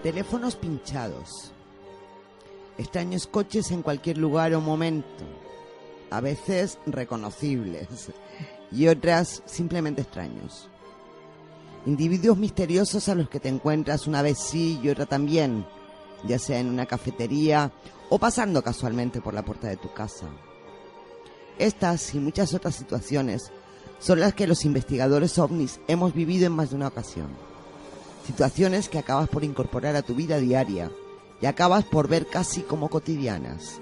Teléfonos pinchados. Extraños coches en cualquier lugar o momento. A veces reconocibles y otras simplemente extraños. Individuos misteriosos a los que te encuentras una vez sí y otra también, ya sea en una cafetería o pasando casualmente por la puerta de tu casa. Estas y muchas otras situaciones son las que los investigadores ovnis hemos vivido en más de una ocasión. Situaciones que acabas por incorporar a tu vida diaria y acabas por ver casi como cotidianas.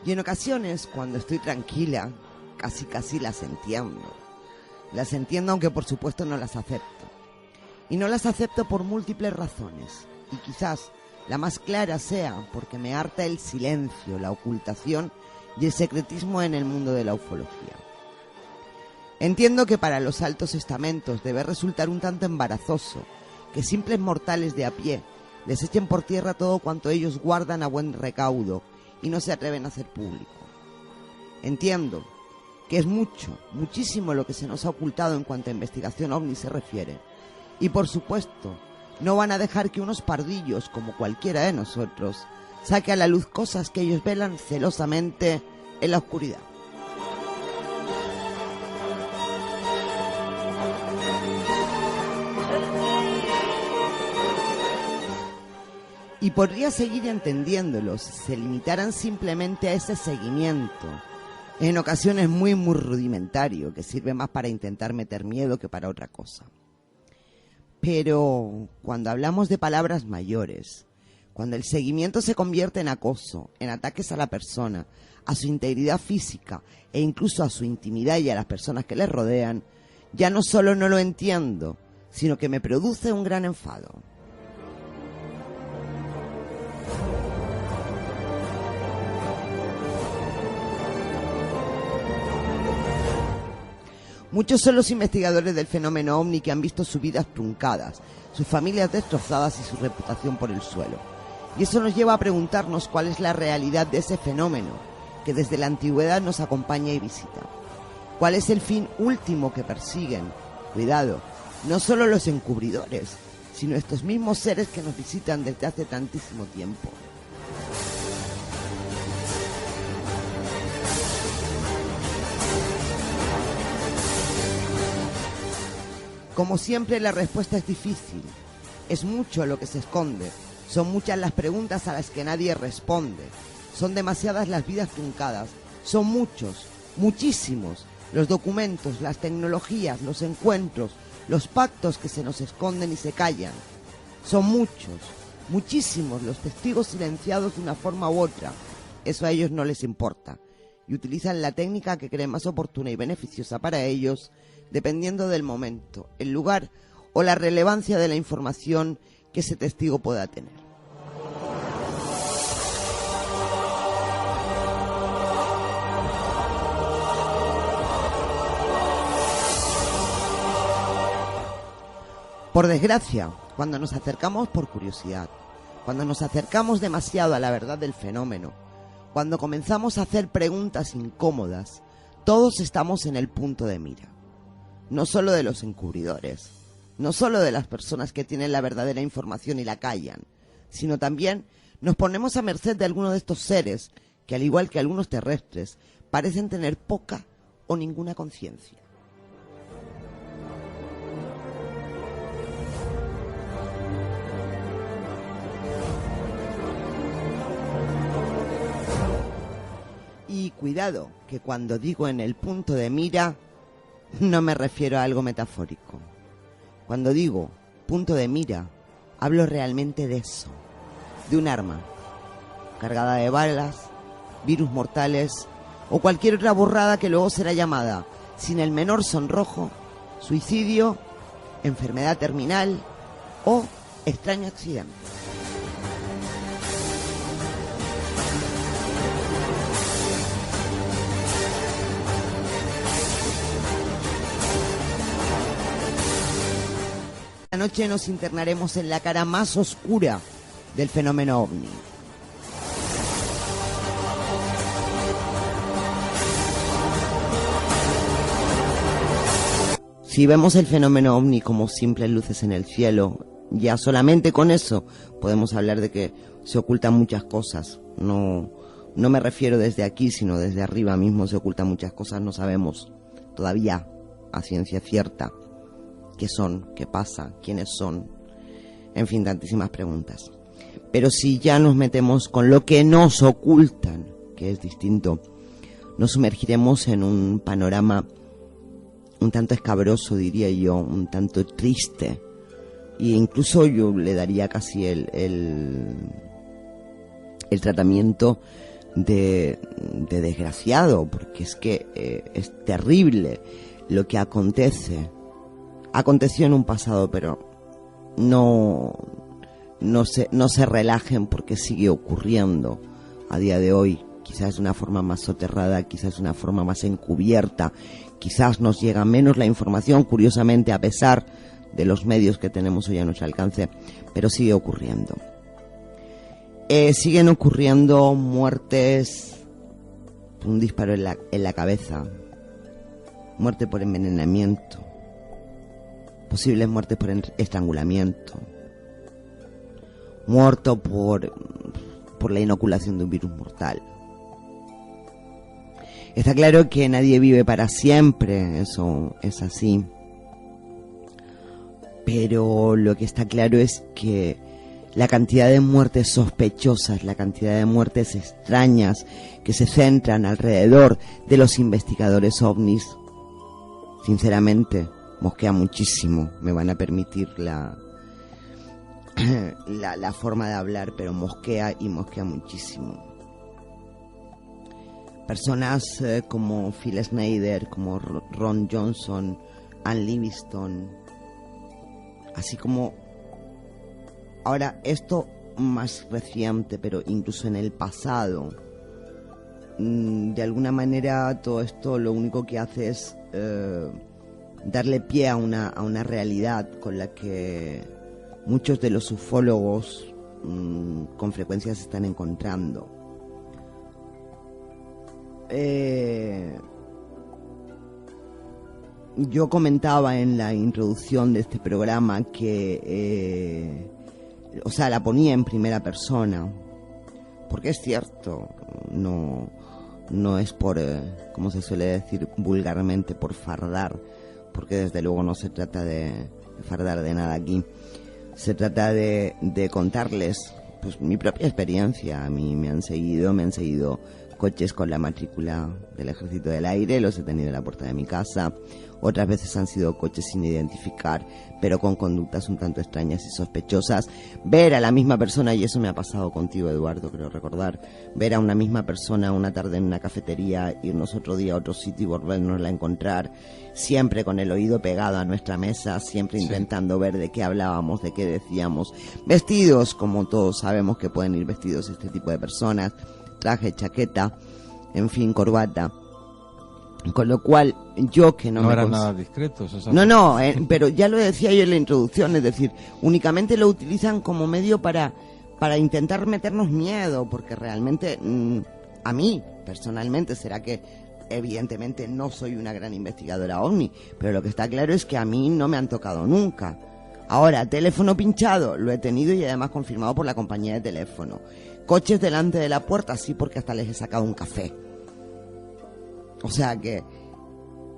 Y en ocasiones, cuando estoy tranquila, casi las entiendo. Las entiendo, aunque por supuesto no las acepto. Y no las acepto por múltiples razones. Y quizás la más clara sea porque me harta el silencio, la ocultación y el secretismo en el mundo de la ufología. Entiendo que para los altos estamentos debe resultar un tanto embarazoso que simples mortales de a pie les echen por tierra todo cuanto ellos guardan a buen recaudo y no se atreven a hacer público. Entiendo que es muchísimo lo que se nos ha ocultado en cuanto a investigación ovni se refiere. Y por supuesto, no van a dejar que unos pardillos, como cualquiera de nosotros, saque a la luz cosas que ellos velan celosamente en la oscuridad. Y podría seguir entendiéndolos si se limitaran simplemente a ese seguimiento, en ocasiones muy rudimentario, que sirve más para intentar meter miedo que para otra cosa. Pero cuando hablamos de palabras mayores, cuando el seguimiento se convierte en acoso, en ataques a la persona, a su integridad física e incluso a su intimidad y a las personas que le rodean, ya no solo no lo entiendo, sino que me produce un gran enfado. Muchos son los investigadores del fenómeno ovni que han visto sus vidas truncadas, sus familias destrozadas y su reputación por el suelo. Y eso nos lleva a preguntarnos cuál es la realidad de ese fenómeno que desde la antigüedad nos acompaña y visita. ¿Cuál es el fin último que persiguen? Cuidado, no solo los encubridores, sino estos mismos seres que nos visitan desde hace tantísimo tiempo. Como siempre, la respuesta es difícil. Es mucho lo que se esconde. Son muchas las preguntas a las que nadie responde. Son demasiadas las vidas truncadas. Son muchísimos los documentos, las tecnologías, los encuentros, los pactos que se nos esconden y se callan. Son muchísimos los testigos silenciados de una forma u otra. Eso a ellos no les importa. Y utilizan la técnica que creen más oportuna y beneficiosa para ellos, dependiendo del momento, el lugar o la relevancia de la información que ese testigo pueda tener. Por desgracia, cuando nos acercamos por curiosidad, cuando nos acercamos demasiado a la verdad del fenómeno, cuando comenzamos a hacer preguntas incómodas, todos estamos en el punto de mira. No solo de los encubridores, no solo de las personas que tienen la verdadera información y la callan, sino también nos ponemos a merced de algunos de estos seres que, al igual que algunos terrestres, parecen tener poca o ninguna conciencia. Y cuidado, que cuando digo en el punto de mira, no me refiero a algo metafórico. Cuando digo punto de mira, hablo realmente de eso, de un arma, cargada de balas, virus mortales o cualquier otra burrada que luego será llamada, sin el menor sonrojo, suicidio, enfermedad terminal o extraño accidente. Esta noche nos internaremos en la cara más oscura del fenómeno ovni. Si vemos el fenómeno ovni como simples luces en el cielo, ya solamente con eso podemos hablar de que se ocultan muchas cosas. No me refiero desde aquí, sino desde arriba mismo se ocultan muchas cosas. No sabemos todavía a ciencia cierta qué son, qué pasa, quiénes son, en fin, tantísimas preguntas. Pero si ya nos metemos con lo que nos ocultan, que es distinto, nos sumergiremos en un panorama un tanto escabroso, diría yo, un tanto triste, e incluso yo le daría casi el tratamiento de desgraciado, porque es que es terrible lo que acontece. Aconteció en un pasado, pero no se relajen, porque sigue ocurriendo a día de hoy, quizás de una forma más soterrada, quizás de una forma más encubierta, quizás nos llega menos la información, curiosamente, a pesar de los medios que tenemos hoy a nuestro alcance, pero sigue ocurriendo. Siguen ocurriendo muertes por un disparo en la cabeza, muerte por envenenamiento, posibles muertes por estrangulamiento, muerto por la inoculación de un virus mortal. Está claro que nadie vive para siempre, eso es así. Pero lo que está claro es que la cantidad de muertes sospechosas, la cantidad de muertes extrañas que se centran alrededor de los investigadores ovnis, sinceramente, mosquea muchísimo. Me van a permitir la forma de hablar, pero mosquea muchísimo. Personas como Phil Schneider, como Ron Johnson, Ann Livingstone, así como ahora esto más reciente, pero incluso en el pasado, de alguna manera todo esto lo único que hace es darle pie a una realidad con la que muchos de los ufólogos con frecuencia se están encontrando. Yo comentaba en la introducción de este programa que, la ponía en primera persona, porque es cierto, no es por, como se suele decir vulgarmente, por fardar, porque desde luego no se trata de fardar de nada aquí, se trata de contarles pues mi propia experiencia. A mí me han seguido coches con la matrícula del Ejército del Aire, los he tenido en la puerta de mi casa. Otras veces han sido coches sin identificar, pero con conductas un tanto extrañas y sospechosas. Ver a la misma persona, y eso me ha pasado contigo, Eduardo, creo recordar, ver a una misma persona una tarde en una cafetería, irnos otro día a otro sitio y volvernosla a encontrar, siempre con el oído pegado a nuestra mesa, siempre intentando ver de qué hablábamos, de qué decíamos. Vestidos, como todos sabemos que pueden ir vestidos este tipo de personas, traje, chaqueta, en fin, corbata. Con lo cual, yo que no eran nada discretos. Pero ya lo decía yo en la introducción, es decir, únicamente lo utilizan como medio para intentar meternos miedo, porque realmente, a mí, personalmente, será que evidentemente no soy una gran investigadora ovni, pero lo que está claro es que a mí no me han tocado nunca. Ahora, teléfono pinchado, lo he tenido y además confirmado por la compañía de teléfono. Coches delante de la puerta, sí, porque hasta les he sacado un café. O sea que...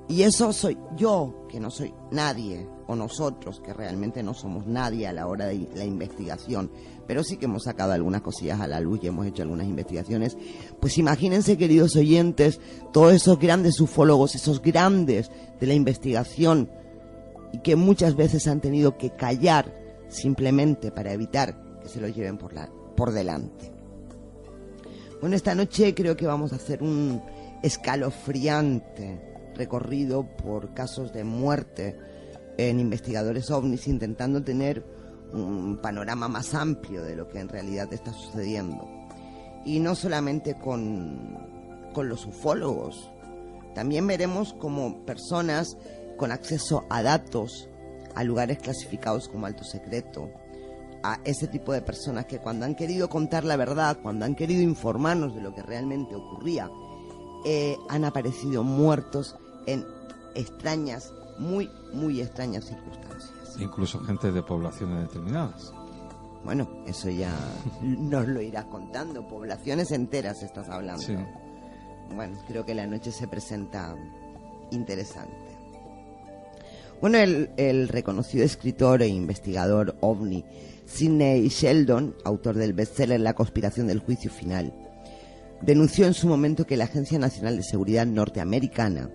Y eso soy yo, que no soy nadie, o nosotros, que realmente no somos nadie a la hora de la investigación, pero sí que hemos sacado algunas cosillas a la luz y hemos hecho algunas investigaciones. Pues imagínense, queridos oyentes, todos esos grandes ufólogos, esos grandes de la investigación, y que muchas veces han tenido que callar simplemente para evitar que se los lleven por delante. Bueno, esta noche creo que vamos a hacer un escalofriante recorrido por casos de muerte en investigadores ovnis, intentando tener un panorama más amplio de lo que en realidad está sucediendo. Y no solamente con los ufólogos, también veremos como personas con acceso a datos, a lugares clasificados como alto secreto, a ese tipo de personas que cuando han querido contar la verdad, cuando han querido informarnos de lo que realmente ocurría, han aparecido muertos en extrañas muy, muy extrañas circunstancias. Incluso gente de poblaciones determinadas. Bueno, eso ya nos lo irás contando. Poblaciones enteras estás hablando. Sí. Bueno, creo que la noche se presenta interesante. Bueno, el reconocido escritor e investigador ovni Sidney Sheldon, autor del bestseller La conspiración del juicio final, denunció en su momento que la Agencia Nacional de Seguridad norteamericana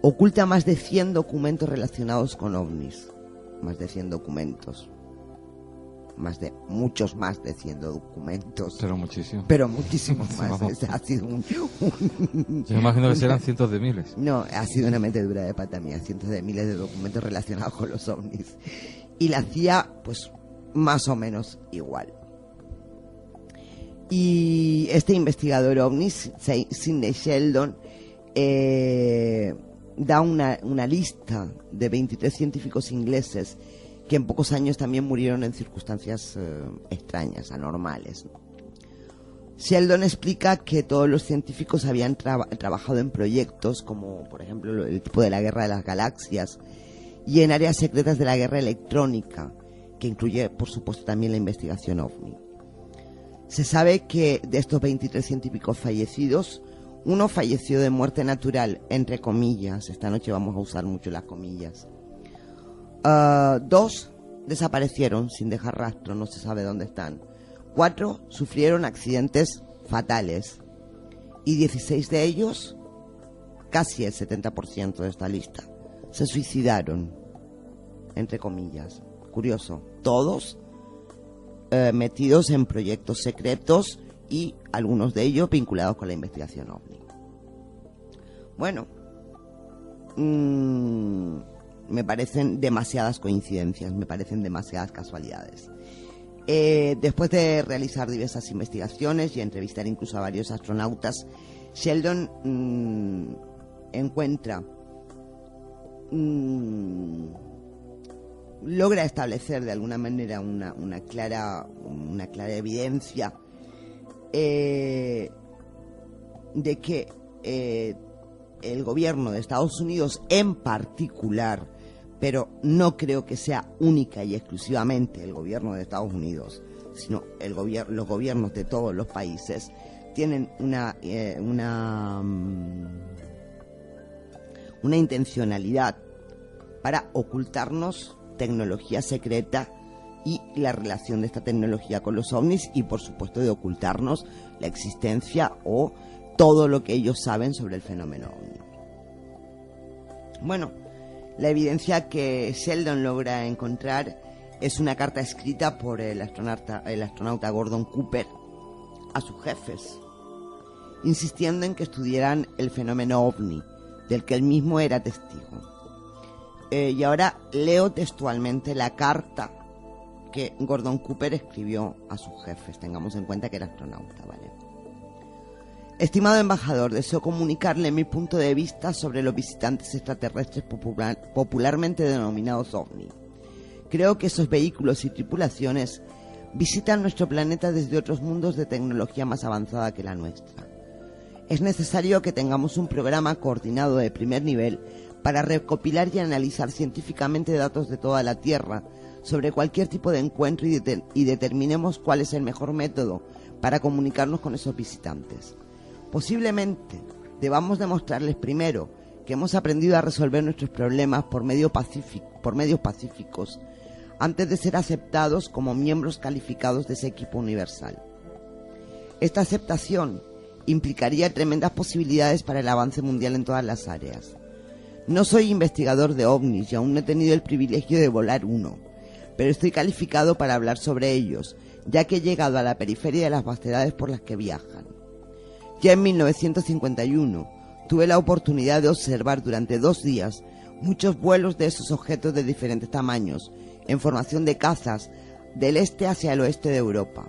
oculta más de 100 documentos relacionados con ovnis. Más de 100 documentos. Muchos más de 100 documentos. Pero muchísimo. Pero muchísimos más. Ha sido Yo imagino que serán cientos de miles. No, ha sido una metedura de pata mía. Cientos de miles de documentos relacionados con los ovnis. Y la CIA, pues, más o menos igual. Y este investigador ovni, Sidney Sheldon, da una lista de 23 científicos ingleses que en pocos años también murieron en circunstancias extrañas, anormales. Sheldon explica que todos los científicos habían trabajado en proyectos como, por ejemplo, el tipo de la Guerra de las Galaxias y en áreas secretas de la guerra electrónica, que incluye, por supuesto, también la investigación OVNI. Se sabe que de estos 23 científicos fallecidos, uno falleció de muerte natural, entre comillas. Esta noche vamos a usar mucho las comillas. 2 desaparecieron sin dejar rastro, no se sabe dónde están. 4 sufrieron accidentes fatales. Y 16 de ellos, casi el 70% de esta lista, se suicidaron, entre comillas. Curioso. Todos metidos en proyectos secretos y algunos de ellos vinculados con la investigación OVNI. Bueno, me parecen demasiadas coincidencias, me parecen demasiadas casualidades. Después de realizar diversas investigaciones y entrevistar incluso a varios astronautas, Sheldon logra establecer de alguna manera una clara evidencia de que el gobierno de Estados Unidos en particular, pero no creo que sea única y exclusivamente el gobierno de Estados Unidos, sino los gobiernos de todos los países, tienen una intencionalidad para ocultarnos tecnología secreta y la relación de esta tecnología con los ovnis, y por supuesto de ocultarnos la existencia o todo lo que ellos saben sobre el fenómeno ovni. Bueno, la evidencia que Sheldon logra encontrar es una carta escrita por el astronauta Gordon Cooper a sus jefes, insistiendo en que estudiaran el fenómeno ovni, del que él mismo era testigo. Y ahora leo textualmente la carta que Gordon Cooper escribió a sus jefes. Tengamos en cuenta que era astronauta, ¿vale? Estimado embajador, deseo comunicarle mi punto de vista sobre los visitantes extraterrestres popularmente denominados OVNI. Creo que esos vehículos y tripulaciones visitan nuestro planeta desde otros mundos de tecnología más avanzada que la nuestra. Es necesario que tengamos un programa coordinado de primer nivel para recopilar y analizar científicamente datos de toda la Tierra sobre cualquier tipo de encuentro y determinemos cuál es el mejor método para comunicarnos con esos visitantes. Posiblemente debamos demostrarles primero que hemos aprendido a resolver nuestros problemas por medios pacíficos antes de ser aceptados como miembros calificados de ese equipo universal. Esta aceptación implicaría tremendas posibilidades para el avance mundial en todas las áreas. No soy investigador de ovnis y aún no he tenido el privilegio de volar uno, pero estoy calificado para hablar sobre ellos, ya que he llegado a la periferia de las vastedades por las que viajan. Ya en 1951 tuve la oportunidad de observar durante 2 días muchos vuelos de esos objetos de diferentes tamaños, en formación de cazas del este hacia el oeste de Europa,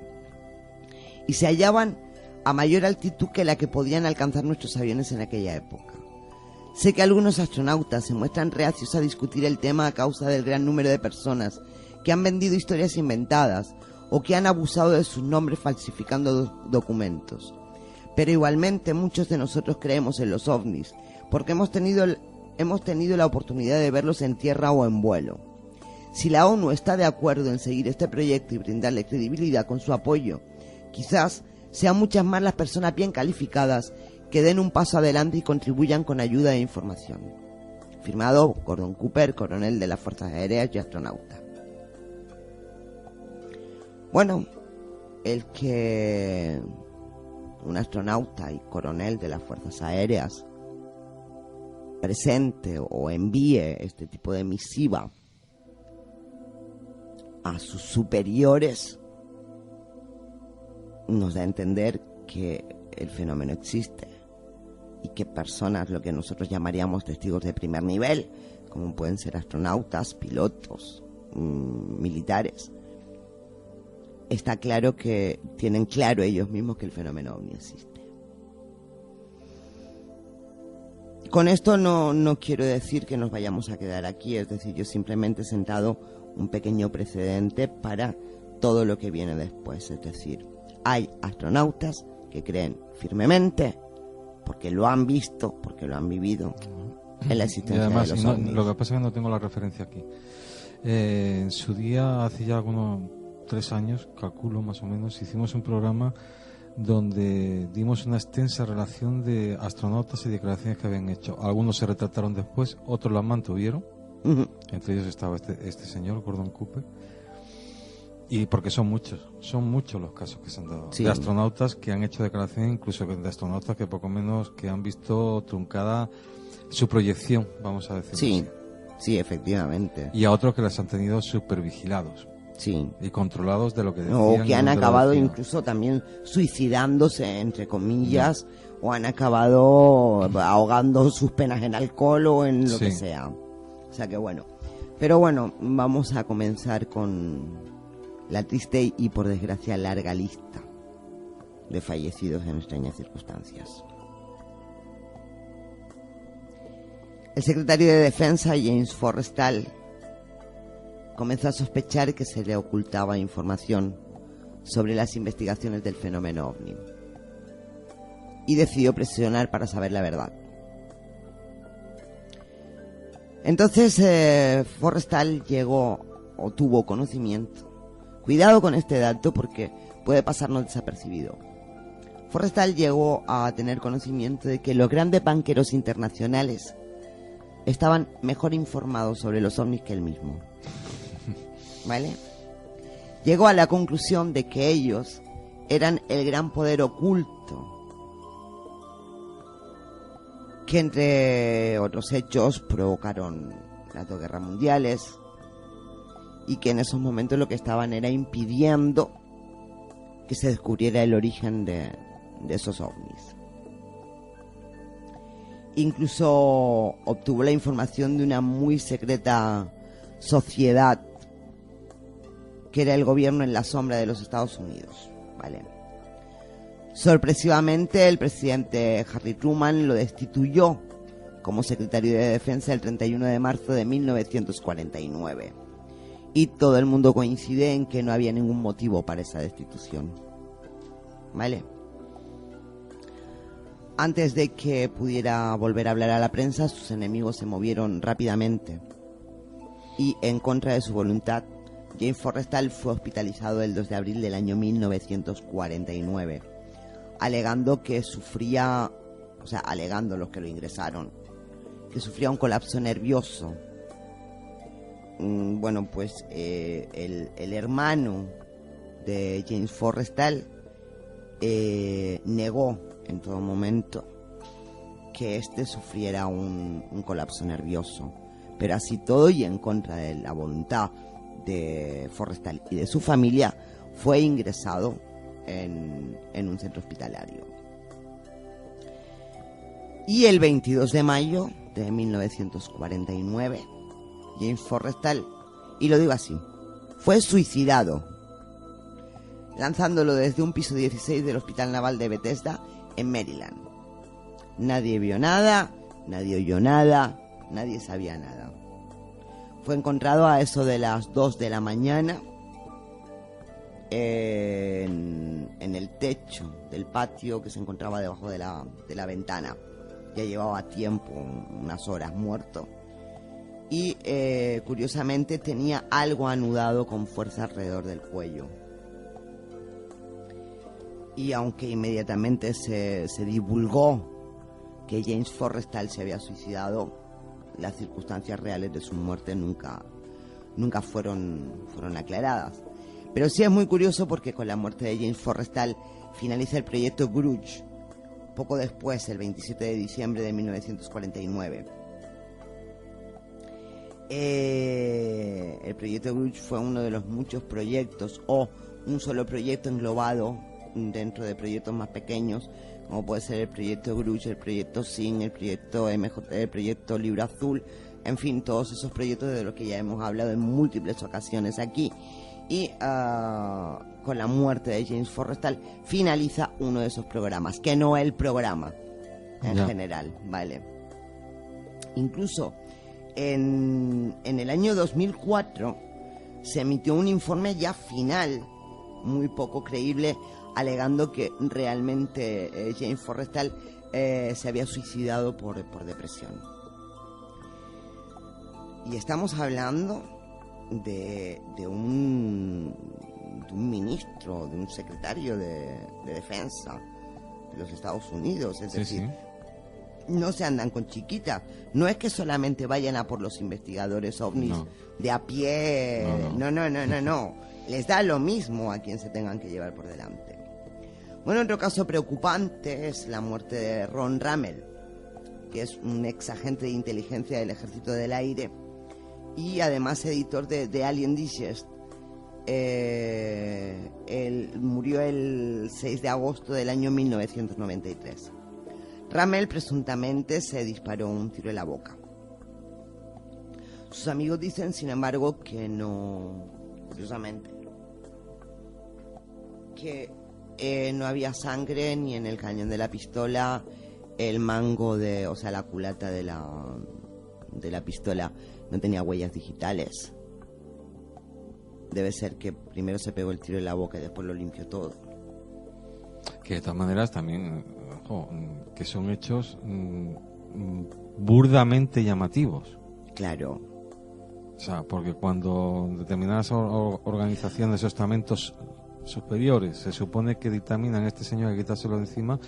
y se hallaban a mayor altitud que la que podían alcanzar nuestros aviones en aquella época. Sé que algunos astronautas se muestran reacios a discutir el tema a causa del gran número de personas que han vendido historias inventadas o que han abusado de sus nombres falsificando documentos. Pero igualmente muchos de nosotros creemos en los ovnis porque hemos tenido hemos tenido la oportunidad de verlos en tierra o en vuelo. Si la ONU está de acuerdo en seguir este proyecto y brindarle credibilidad con su apoyo, quizás sean muchas más las personas bien calificadas que den un paso adelante y contribuyan con ayuda e información. Firmado Gordon Cooper, coronel de las Fuerzas Aéreas y astronauta. Bueno, el que un astronauta y coronel de las Fuerzas Aéreas presente o envíe este tipo de misiva a sus superiores nos da a entender que el fenómeno existe y que personas, lo que nosotros llamaríamos testigos de primer nivel, como pueden ser astronautas, pilotos, militares, está claro que tienen claro ellos mismos que el fenómeno ovni existe. Con esto no quiero decir que nos vayamos a quedar aquí, es decir, yo simplemente he sentado un pequeño precedente para todo lo que viene después, es decir, hay astronautas que creen firmemente, porque lo han visto, porque lo han vivido, en la existencia y además, de los ovnis. Lo que pasa es que no tengo la referencia aquí. En su día, hace ya algunos 3 años, calculo más o menos, hicimos un programa donde dimos una extensa relación de astronautas y declaraciones que habían hecho. Algunos se retrataron después, otros las mantuvieron. Entre ellos estaba este señor, Gordon Cooper. Y porque son muchos los casos que se han dado. Sí. De astronautas que han hecho declaraciones, incluso de astronautas que poco menos que han visto truncada su proyección, vamos a decir. Sí, sí, efectivamente. Y a otros que las han tenido supervigilados. Sí. Y controlados de lo que decían. O que han acabado incluso también suicidándose, entre comillas, o han acabado ahogando sus penas en alcohol o en lo que sea. O sea que bueno. Pero bueno, vamos a comenzar con la triste y por desgracia larga lista de fallecidos en extrañas circunstancias. El secretario de Defensa, James Forrestal, comenzó a sospechar que se le ocultaba información sobre las investigaciones del fenómeno ovni y decidió presionar para saber la verdad. Entonces Forrestal tuvo conocimiento. Cuidado con este dato porque puede pasarnos desapercibido. Forrestal llegó a tener conocimiento de que los grandes banqueros internacionales estaban mejor informados sobre los ovnis que él mismo. ¿Vale? Llegó a la conclusión de que ellos eran el gran poder oculto que, entre otros hechos, provocaron las 2 guerras mundiales y que en esos momentos lo que estaban era impidiendo que se descubriera el origen de esos ovnis. Incluso obtuvo la información de una muy secreta sociedad que era el gobierno en la sombra de los Estados Unidos, ¿vale? Sorpresivamente, el presidente Harry Truman lo destituyó como secretario de Defensa el 31 de marzo de 1949. Y todo el mundo coincide en que no había ningún motivo para esa destitución, ¿vale? Antes de que pudiera volver a hablar a la prensa, sus enemigos se movieron rápidamente y, en contra de su voluntad, James Forrestal fue hospitalizado el 2 de abril del año 1949, alegando los que lo ingresaron, que sufría un colapso nervioso. Bueno, pues el hermano de James Forrestal negó en todo momento que éste sufriera un colapso nervioso, pero así todo y en contra de la voluntad de Forrestal y de su familia, fue ingresado en un centro hospitalario. Y el 22 de mayo de 1949, James Forrestal, y lo digo así, fue suicidado, lanzándolo desde un piso 16 del Hospital Naval de Bethesda, en Maryland. Nadie vio nada, nadie oyó nada, nadie sabía nada. Fue encontrado a eso de las 2 de la mañana en el techo del patio que se encontraba debajo de la ventana. ya llevaba tiempo, unas horas muerto. Y curiosamente tenía algo anudado con fuerza alrededor del cuello. Y aunque inmediatamente se divulgó que James Forrestal se había suicidado, las circunstancias reales de su muerte nunca fueron aclaradas. Pero sí es muy curioso porque con la muerte de James Forrestal finaliza el proyecto Grudge, poco después, el 27 de diciembre de 1949. El proyecto Grudge fue uno de los muchos proyectos, o un solo proyecto englobado dentro de proyectos más pequeños, como puede ser el proyecto Grudge, el proyecto SIN, el proyecto MJ, el proyecto Libro Azul, en fin, todos esos proyectos de los que ya hemos hablado en múltiples ocasiones aquí. Y con la muerte de James Forrestal finaliza uno de esos programas, que no el programa en general, ¿vale? Incluso en el año 2004 se emitió un informe ya final, muy poco creíble, alegando que realmente James Forrestal se había suicidado por depresión. Y estamos hablando de un ministro, de un secretario de defensa de los Estados Unidos, es decir, no se andan con chiquitas. No es que solamente vayan a por los investigadores ovnis de a pie, no. Les da lo mismo a quien se tengan que llevar por delante. Bueno, otro caso preocupante es la muerte de Ron Rummel, que es un ex agente de inteligencia del Ejército del Aire y además editor de Alien Digest. Él murió el 6 de agosto del año 1993. Rummel presuntamente se disparó un tiro en la boca. Sus amigos dicen, sin embargo, que no, curiosamente, que no había sangre ni en el cañón de la pistola, el mango o sea, la culata de la pistola no tenía huellas digitales. Debe ser que primero se pegó el tiro en la boca y después lo limpió todo. Que de todas maneras también, que son hechos burdamente llamativos. Claro. O sea, porque cuando determinadas organizaciones o estamentos superiores se supone que dictaminan a este señor que quitárselo de encima,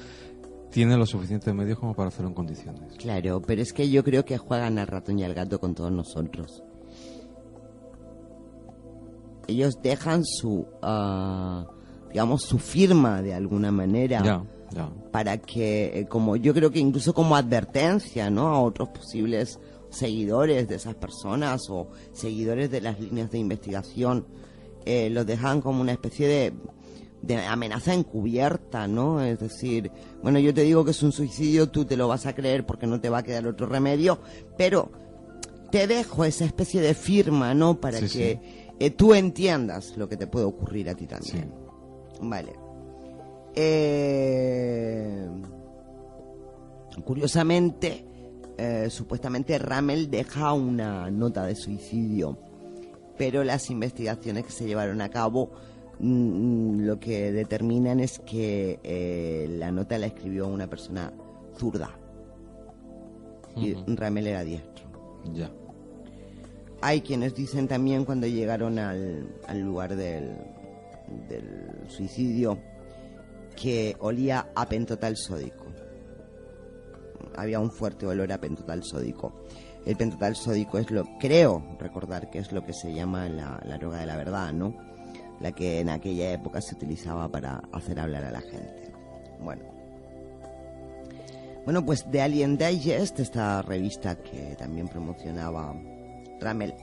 tiene los suficientes medios como para hacerlo en condiciones. Claro, pero es que yo creo que juegan al ratón y al gato con todos nosotros. Ellos dejan su firma de alguna manera para que, como yo creo que incluso como advertencia, ¿no?, a otros posibles seguidores de esas personas o seguidores de las líneas de investigación, los dejan como una especie de amenaza encubierta, ¿no? Es decir, bueno, yo te digo que es un suicidio, tú te lo vas a creer porque no te va a quedar otro remedio, pero te dejo esa especie de firma, ¿no?, para que tú entiendas lo que te puede ocurrir a ti también. Vale. Curiosamente, supuestamente Rummel deja una nota de suicidio, pero las investigaciones que se llevaron a cabo lo que determinan es que la nota la escribió una persona zurda y Rummel era diestro. Ya. Hay quienes dicen también, cuando llegaron al lugar del suicidio, que olía a pentotal sódico. Había un fuerte olor a pentotal sódico. El pentotal sódico es creo recordar que es lo que se llama la droga de la verdad, ¿no? La que en aquella época se utilizaba para hacer hablar a la gente. Bueno, pues The Alien Digest, esta revista que también promocionaba Rummel,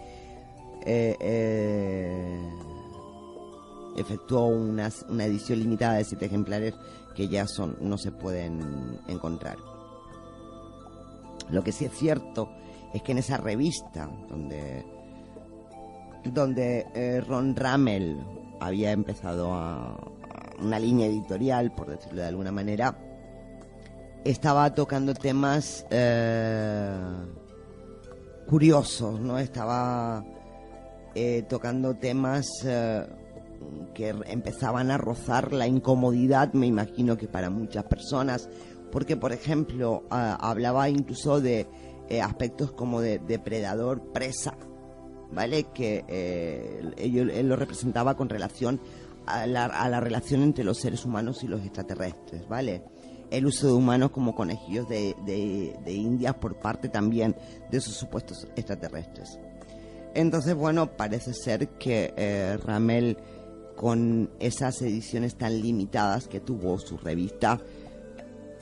efectuó una edición limitada de 7 ejemplares que ya no se pueden encontrar. Lo que sí es cierto es que en esa revista donde Ron Rummel había empezado una línea editorial, por decirlo de alguna manera, estaba tocando temas curiosos, ¿no? Estaba tocando temas que empezaban a rozar la incomodidad, me imagino que para muchas personas, porque por ejemplo hablaba incluso de aspectos como de depredador-presa, ¿vale? Que él lo representaba con relación a la relación entre los seres humanos y los extraterrestres, ¿vale? El uso de humanos como conejillos de indias por parte también de esos supuestos extraterrestres. Entonces, bueno, parece ser que Ramel, con esas ediciones tan limitadas que tuvo su revista,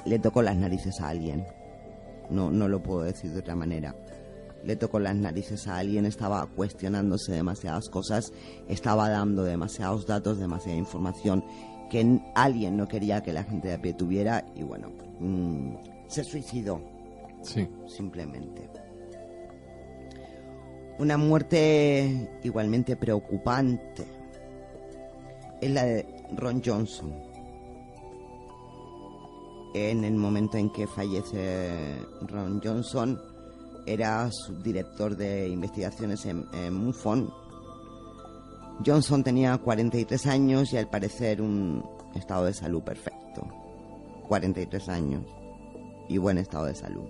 le tocó las narices a alguien. No lo puedo decir de otra manera. Le tocó las narices a alguien, estaba cuestionándose demasiadas cosas, estaba dando demasiados datos, demasiada información que alguien no quería que la gente de a pie tuviera, y bueno, se suicidó. Sí. Simplemente. Una muerte igualmente preocupante es la de Ron Johnson. En el momento en que fallece Ron Johnson, era subdirector de investigaciones en MUFON. Johnson tenía 43 años y al parecer un estado de salud perfecto. 43 años y buen estado de salud.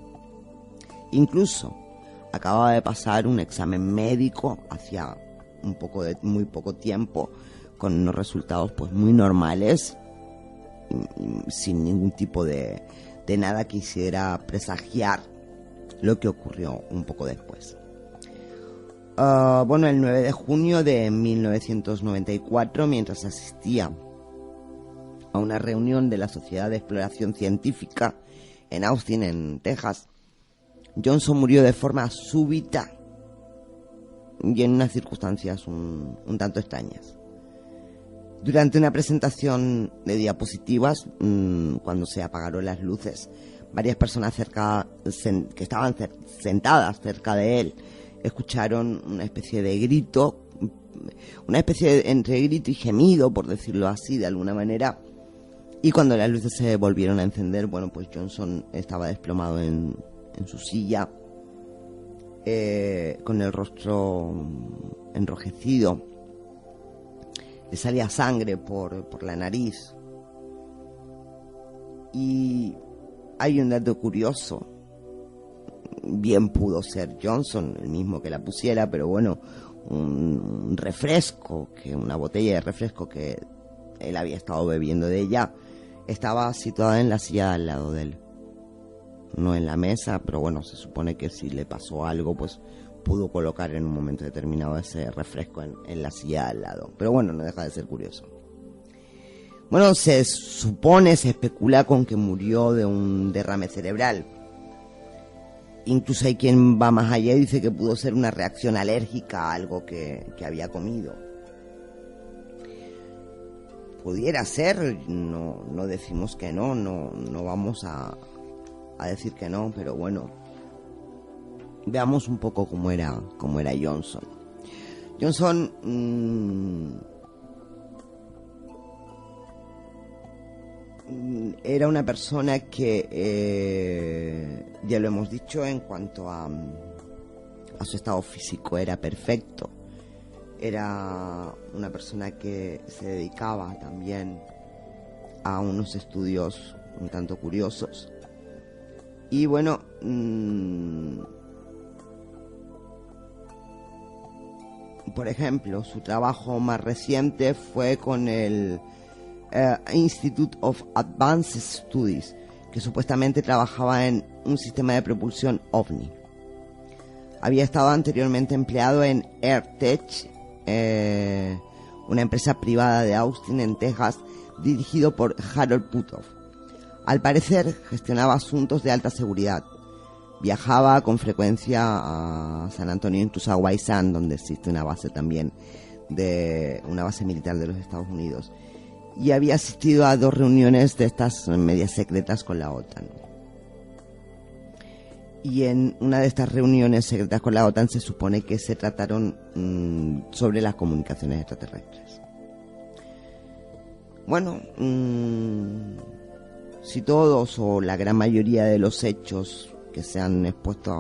Incluso acababa de pasar un examen médico hacía muy poco tiempo, con unos resultados pues muy normales, sin ningún tipo de nada que hiciera presagiar lo que ocurrió un poco después. Bueno, el 9 de junio de 1994, mientras asistía a una reunión de la Sociedad de Exploración Científica en Austin, en Texas, Johnson murió de forma súbita y en unas circunstancias un tanto extrañas. Durante una presentación de diapositivas, cuando se apagaron las luces, varias personas que estaban sentadas cerca de él escucharon una especie de grito, entre grito y gemido, por decirlo así, de alguna manera. Y cuando las luces se volvieron a encender, bueno, pues Johnson estaba desplomado en su silla, con el rostro enrojecido. Le salía sangre por la nariz. Y hay un dato curioso. Bien pudo ser Johnson el mismo que la pusiera, pero bueno, una botella de refresco que él había estado bebiendo de ella, estaba situada en la silla al lado de él, no en la mesa, pero bueno, se supone que si le pasó algo, pues pudo colocar en un momento determinado ese refresco en la silla al lado. Pero bueno, no deja de ser curioso. Bueno, se especula con que murió de un derrame cerebral. Incluso hay quien va más allá y dice que pudo ser una reacción alérgica a algo que había comido. Pudiera ser, no decimos que no vamos a decir que no, pero bueno, veamos un poco cómo era Johnson. Johnson era una persona que, ya lo hemos dicho, en cuanto a su estado físico era perfecto. Era una persona que se dedicaba también a unos estudios un tanto curiosos. Y bueno, por ejemplo, su trabajo más reciente fue con el Institute of Advanced Studies, que supuestamente trabajaba en un sistema de propulsión OVNI. Había estado anteriormente empleado en AirTech, una empresa privada de Austin, en Texas, dirigido por Harold Puthoff. Al parecer gestionaba asuntos de alta seguridad. Viajaba con frecuencia a San Antonio, incluso a White Sand, donde existe una base también, una base militar de los Estados Unidos. Y había asistido a 2 reuniones de estas medias secretas con la OTAN. Y en una de estas reuniones secretas con la OTAN se supone que se trataron sobre las comunicaciones extraterrestres. Bueno, si todos o la gran mayoría de los hechos que se han expuesto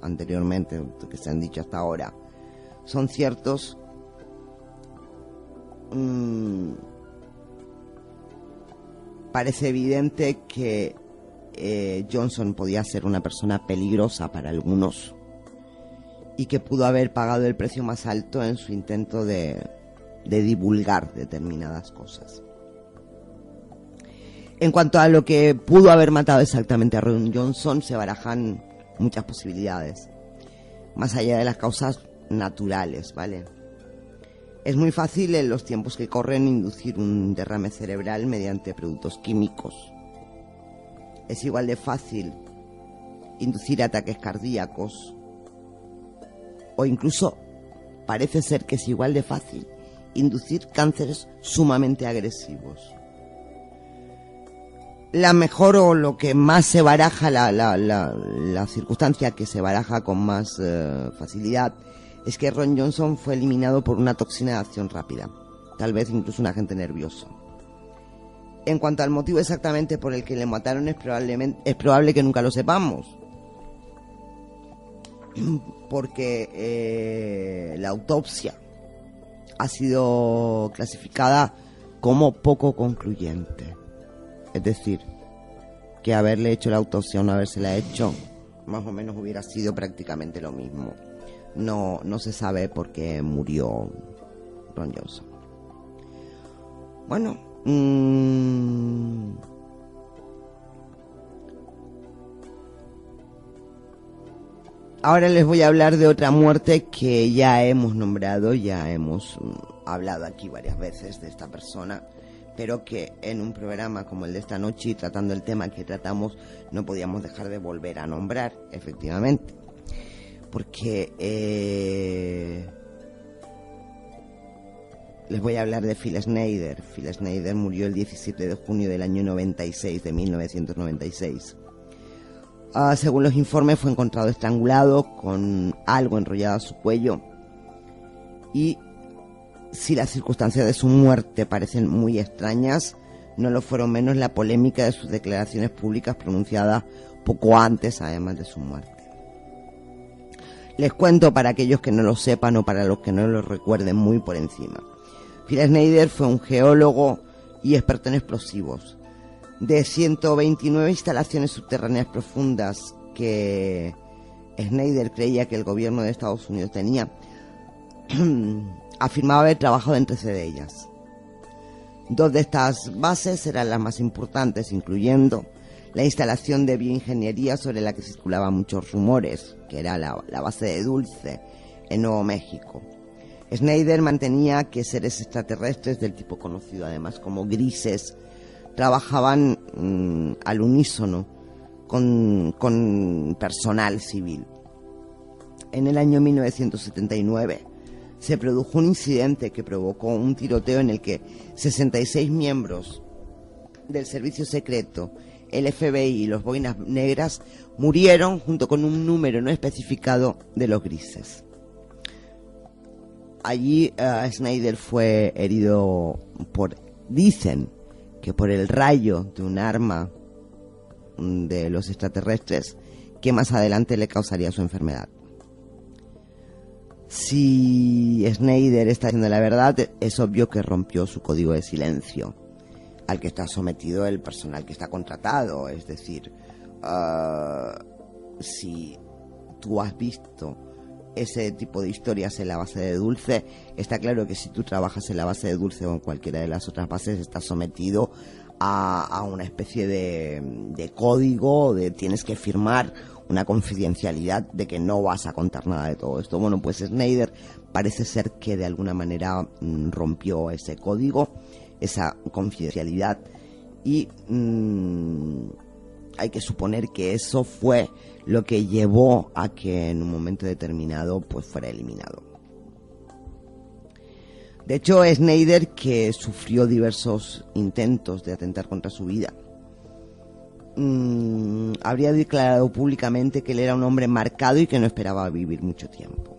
anteriormente, que se han dicho hasta ahora, son ciertos, parece evidente que Johnson podía ser una persona peligrosa para algunos y que pudo haber pagado el precio más alto en su intento de divulgar determinadas cosas. En cuanto a lo que pudo haber matado exactamente a Ron Johnson, se barajan muchas posibilidades, más allá de las causas naturales, ¿vale? Es muy fácil en los tiempos que corren inducir un derrame cerebral mediante productos químicos. Es igual de fácil inducir ataques cardíacos, o incluso parece ser que es igual de fácil inducir cánceres sumamente agresivos. La mejor, o lo que más se baraja, la circunstancia que se baraja con más facilidad, es que Ron Johnson fue eliminado por una toxina de acción rápida, tal vez incluso un agente nervioso. En cuanto al motivo exactamente por el que le mataron, es probable que nunca lo sepamos, porque la autopsia ha sido clasificada como poco concluyente. Es decir, que haberle hecho la autopsia o no habérsela hecho, más o menos hubiera sido prácticamente lo mismo. No se sabe por qué murió Ron Johnson. Bueno, ahora les voy a hablar de otra muerte que ya hemos nombrado, ya hemos hablado aquí varias veces de esta persona, pero que en un programa como el de esta noche y tratando el tema que tratamos no podíamos dejar de volver a nombrar, efectivamente, porque les voy a hablar de Phil Schneider. Phil Schneider murió el 17 de junio del año 96, de 1996. Según los informes, fue encontrado estrangulado con algo enrollado a su cuello, y si las circunstancias de su muerte parecen muy extrañas, no lo fueron menos la polémica de sus declaraciones públicas pronunciadas poco antes, además de su muerte. Les cuento para aquellos que no lo sepan o para los que no lo recuerden muy por encima. Phil Schneider fue un geólogo y experto en explosivos. De 129 instalaciones subterráneas profundas que Schneider creía que el gobierno de Estados Unidos tenía, afirmaba haber trabajado en 13 de ellas. 2 de estas bases eran las más importantes, incluyendo la instalación de bioingeniería sobre la que circulaban muchos rumores, que era la base de Dulce, en Nuevo México. Schneider mantenía que seres extraterrestres del tipo conocido además como grises trabajaban al unísono con personal civil. En el año 1979 se produjo un incidente que provocó un tiroteo en el que 66 miembros del servicio secreto, el FBI y los boinas negras murieron junto con un número no especificado de los grises. Allí Schneider fue herido dicen que por el rayo de un arma de los extraterrestres que más adelante le causaría su enfermedad. Si Schneider está diciendo la verdad, es obvio que rompió su código de silencio al que está sometido el personal que está contratado. Es decir, si tú has visto ese tipo de historias en la base de Dulce, está claro que si tú trabajas en la base de Dulce o en cualquiera de las otras bases, estás sometido a una especie de código, tienes que firmar una confidencialidad de que no vas a contar nada de todo esto. Bueno, pues Schneider parece ser que de alguna manera rompió ese código, esa confidencialidad, y hay que suponer que eso fue lo que llevó a que en un momento determinado pues fuera eliminado. De hecho, Schneider, que sufrió diversos intentos de atentar contra su vida, habría declarado públicamente que él era un hombre marcado y que no esperaba vivir mucho tiempo.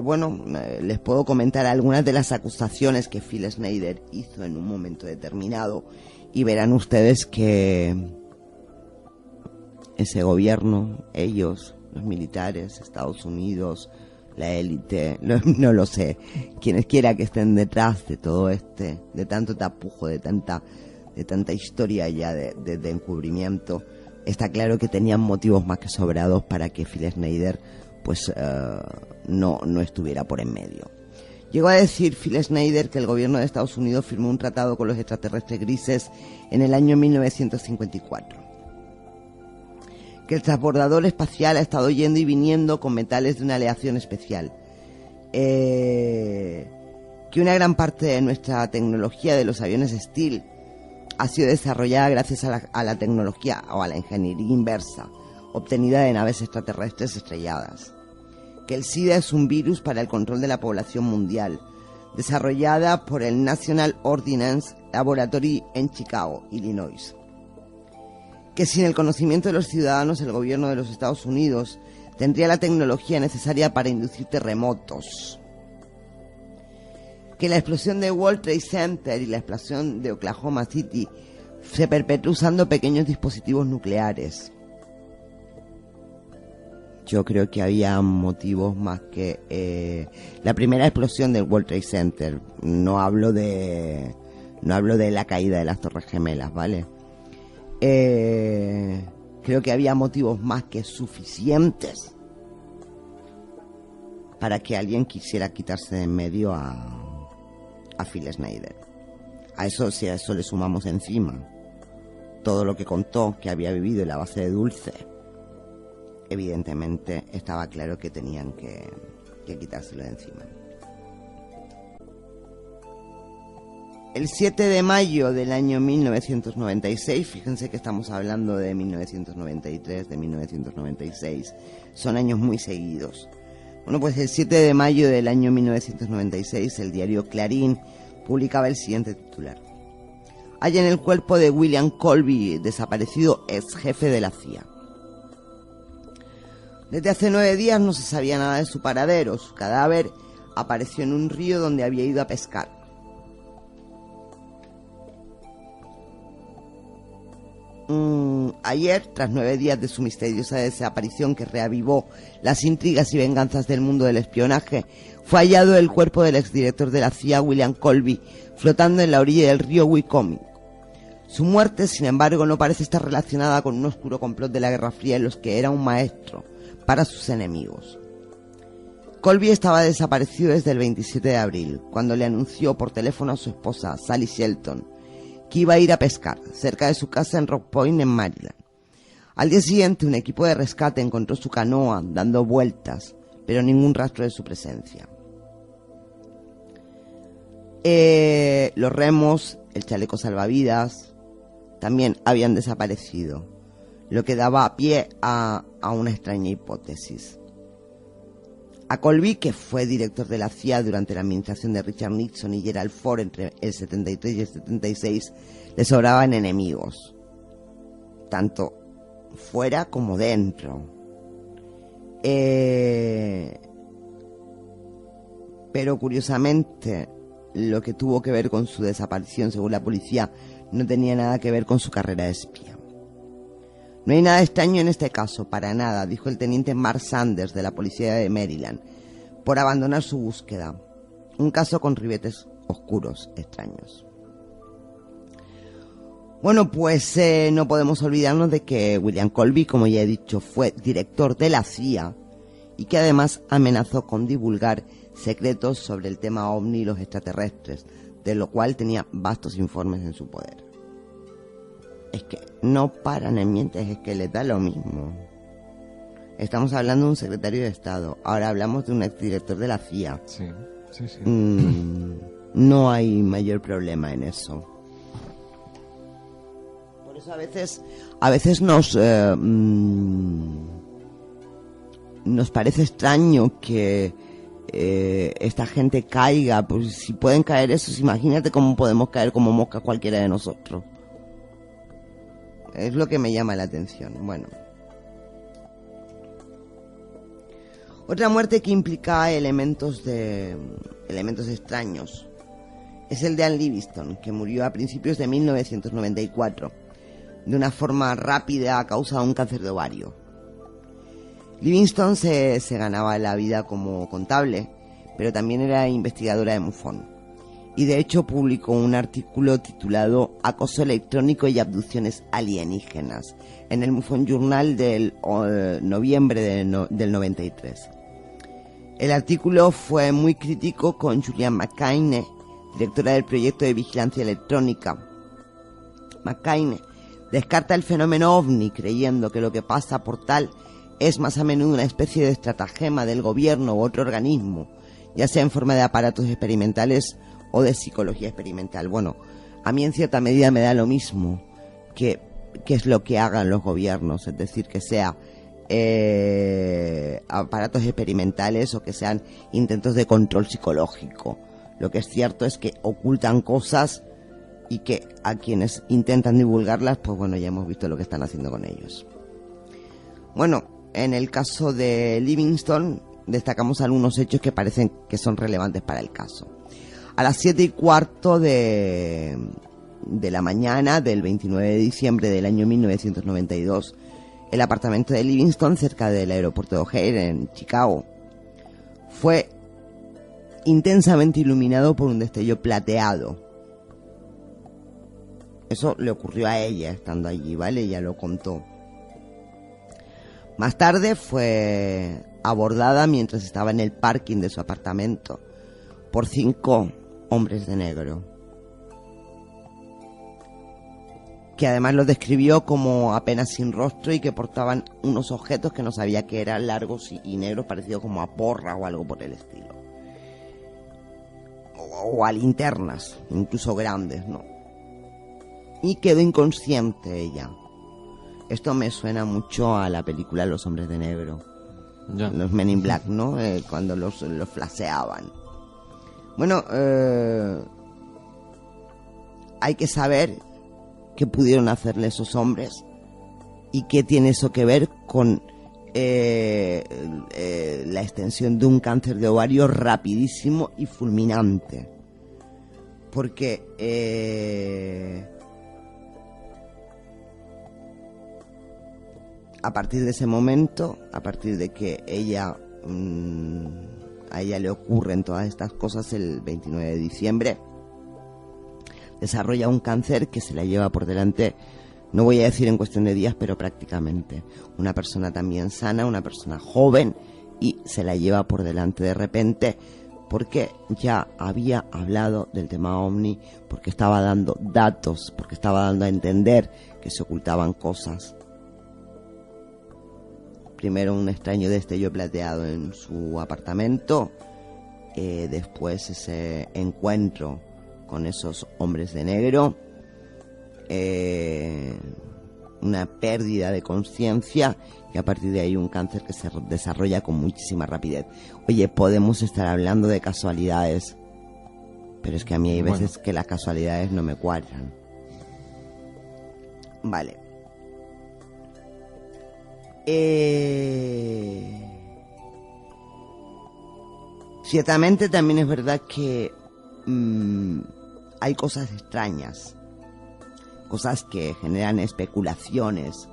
Bueno, les puedo comentar algunas de las acusaciones que Phil Schneider hizo en un momento determinado, y verán ustedes que ese gobierno, ellos, los militares, Estados Unidos, la élite, no lo sé, quienes quiera que estén detrás de todo de tanto tapujo, de tanta de tanta historia ya de encubrimiento, está claro que tenían motivos más que sobrados para que Phil Schneider pues no estuviera por en medio. Llegó a decir Phil Schneider que el gobierno de Estados Unidos firmó un tratado con los extraterrestres grises en el año 1954. Que el transbordador espacial ha estado yendo y viniendo con metales de una aleación especial. Que una gran parte de nuestra tecnología de los aviones Stealth ha sido desarrollada gracias a la tecnología o a la ingeniería inversa obtenida de naves extraterrestres estrelladas. Que el SIDA es un virus para el control de la población mundial, desarrollada por el National Ordnance Laboratory en Chicago, Illinois. Que sin el conocimiento de los ciudadanos, el gobierno de los Estados Unidos tendría la tecnología necesaria para inducir terremotos. Que la explosión de World Trade Center y la explosión de Oklahoma City se perpetró usando pequeños dispositivos nucleares. Yo creo que había motivos más que la primera explosión del World Trade Center. No hablo de la caída de las Torres Gemelas, ¿vale? Creo que había motivos más que suficientes para que alguien quisiera quitarse de en medio a Phil Schneider. Si a eso le sumamos encima todo lo que contó que había vivido en la base de Dulce, evidentemente estaba claro que tenían que quitárselo de encima. El 7 de mayo del año 1996, fíjense que estamos hablando de 1993, de 1996, son años muy seguidos. Bueno, pues el 7 de mayo del año 1996, el diario Clarín publicaba el siguiente titular: hallan el cuerpo de William Colby, desaparecido ex jefe de la CIA. Desde hace 9 días no se sabía nada de su paradero. Su cadáver apareció en un río donde había ido a pescar. Ayer, tras 9 días de su misteriosa desaparición que reavivó las intrigas y venganzas del mundo del espionaje, fue hallado el cuerpo del exdirector de la CIA, William Colby, flotando en la orilla del río Wycoming. Su muerte, sin embargo, no parece estar relacionada con un oscuro complot de la Guerra Fría en los que era un maestro para sus enemigos. Colby estaba desaparecido desde el 27 de abril, cuando le anunció por teléfono a su esposa, Sally Shelton, que iba a ir a pescar cerca de su casa en Rock Point, en Maryland. Al día siguiente, un equipo de rescate encontró su canoa dando vueltas, pero ningún rastro de su presencia. Los remos, el chaleco salvavidas, también habían desaparecido, lo que daba pie a una extraña hipótesis. A Colby, que fue director de la CIA durante la administración de Richard Nixon y Gerald Ford entre el 73 y el 76, le sobraban enemigos, tanto fuera como dentro. Pero curiosamente, lo que tuvo que ver con su desaparición, según la policía, no tenía nada que ver con su carrera de espía. No hay nada extraño en este caso, para nada, dijo el teniente Mark Sanders de la policía de Maryland, por abandonar su búsqueda. Un caso con ribetes oscuros, extraños. Bueno, pues no podemos olvidarnos de que William Colby, como ya he dicho, fue director de la CIA y que además amenazó con divulgar secretos sobre el tema ovni y los extraterrestres, de lo cual tenía vastos informes en su poder. Es que no paran en mientes, es que les da lo mismo. Estamos hablando de un secretario de Estado, ahora hablamos de un exdirector de la CIA. Sí. No hay mayor problema en eso. Por eso a veces nos parece extraño que esta gente caiga. Pues si pueden caer esos, imagínate cómo podemos caer como moscas cualquiera de nosotros. Es lo que me llama la atención. Bueno. Otra muerte que implica elementos extraños es el de Ann Livingston, que murió a principios de 1994 de una forma rápida a causa de un cáncer de ovario. Livingston se ganaba la vida como contable, pero también era investigadora de MUFON. y de hecho publicó un artículo titulado Acoso electrónico y abducciones alienígenas en el MUFON Journal del noviembre del 93. El artículo fue muy crítico con Julianne McCain, directora del proyecto de vigilancia electrónica. McCain descarta el fenómeno ovni creyendo que lo que pasa por tal es más a menudo una especie de estratagema del gobierno u otro organismo, ya sea en forma de aparatos experimentales o de psicología experimental. Bueno, a mí en cierta medida me da lo mismo que es lo que hagan los gobiernos, es decir, que sea aparatos experimentales o que sean intentos de control psicológico. Lo que es cierto es que ocultan cosas y que a quienes intentan divulgarlas, pues bueno, ya hemos visto lo que están haciendo con ellos. Bueno, en el caso de Livingstone destacamos algunos hechos que parecen que son relevantes para el caso. A las 7:15 de la mañana del 29 de diciembre del año 1992, el apartamento de Livingstone, cerca del aeropuerto de O'Hare, en Chicago, fue intensamente iluminado por un destello plateado. Eso le ocurrió a ella estando allí, ¿vale? Ella lo contó. Más tarde fue abordada mientras estaba en el parking de su apartamento por 5 hombres de negro, que además los describió como apenas sin rostro y que portaban unos objetos que no sabía que eran, largos y negros, parecidos como a porra o algo por el estilo, o a linternas, incluso grandes, ¿no? Y quedó inconsciente ella. Esto me suena mucho a la película Los Hombres de Negro, ya. Los Men in Black, ¿no? Cuando los flasheaban. Bueno, hay que saber qué pudieron hacerle esos hombres y qué tiene eso que ver con la extensión de un cáncer de ovario rapidísimo y fulminante. Porque a partir de ese momento, a partir de que a ella le ocurren todas estas cosas el 29 de diciembre, desarrolla un cáncer que se la lleva por delante, no voy a decir en cuestión de días, pero prácticamente. Una persona también sana, una persona joven, y se la lleva por delante de repente, porque ya había hablado del tema OVNI, porque estaba dando datos, porque estaba dando a entender que se ocultaban cosas. Primero un extraño destello plateado en su apartamento, después ese encuentro con esos hombres de negro, una pérdida de conciencia, y a partir de ahí un cáncer que se desarrolla con muchísima rapidez. Oye, podemos estar hablando de casualidades, pero es que a mí hay veces que las casualidades no me cuadran. Vale. Ciertamente también es verdad que hay cosas extrañas, cosas que generan especulaciones,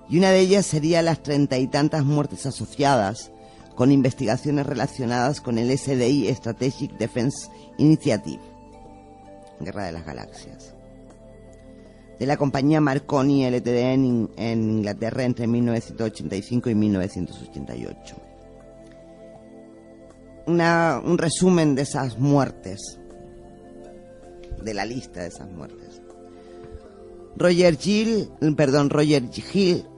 y una de ellas sería las 30 y tantas muertes asociadas con investigaciones relacionadas con el SDI, Strategic Defense Initiative, Guerra de las Galaxias, de la compañía Marconi Ltd. en Inglaterra entre 1985 y 1988. Un resumen de esas muertes, de la lista de esas muertes. Roger Hill,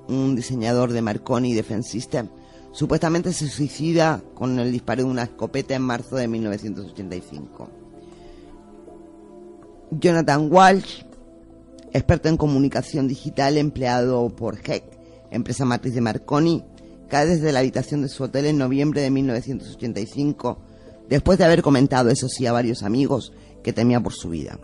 un diseñador de Marconi Defense System, supuestamente se suicida con el disparo de una escopeta en marzo de 1985. Jonathan Walsh, experto en comunicación digital empleado por HEC, empresa matriz de Marconi, cae desde la habitación de su hotel en noviembre de 1985, después de haber comentado, eso sí, a varios amigos que temía por su vida.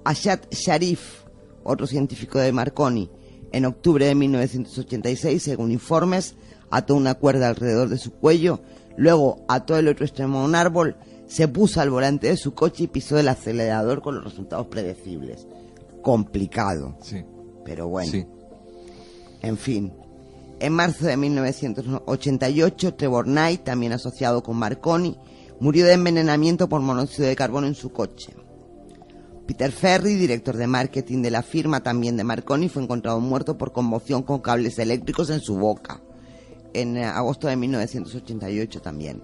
Ashad Sharif, otro científico de Marconi, en octubre de 1986, según informes, ató una cuerda alrededor de su cuello, luego ató el otro extremo a un árbol, se puso al volante de su coche y pisó el acelerador con los resultados predecibles. Complicado. Sí. Pero bueno. Sí. En fin. En marzo de 1988, Trevor Knight, también asociado con Marconi, murió de envenenamiento por monóxido de carbono en su coche. Peter Ferry, director de marketing de la firma también de Marconi, fue encontrado muerto por conmoción con cables eléctricos en su boca, en agosto de 1988 también.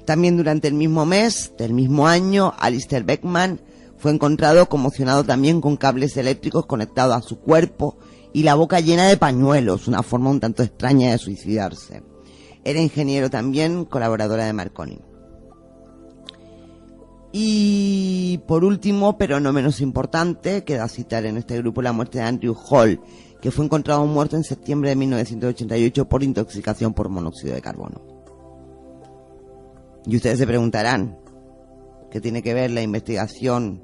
También durante el mismo mes del mismo año, Alistair Beckman fue encontrado conmocionado también con cables eléctricos conectados a su cuerpo y la boca llena de pañuelos, una forma un tanto extraña de suicidarse. Era ingeniero también, colaboradora de Marconi. Y por último, pero no menos importante, queda citar en este grupo la muerte de Andrew Hall, que fue encontrado muerto en septiembre de 1988 por intoxicación por monóxido de carbono. Y ustedes se preguntarán, ¿qué tiene que ver la investigación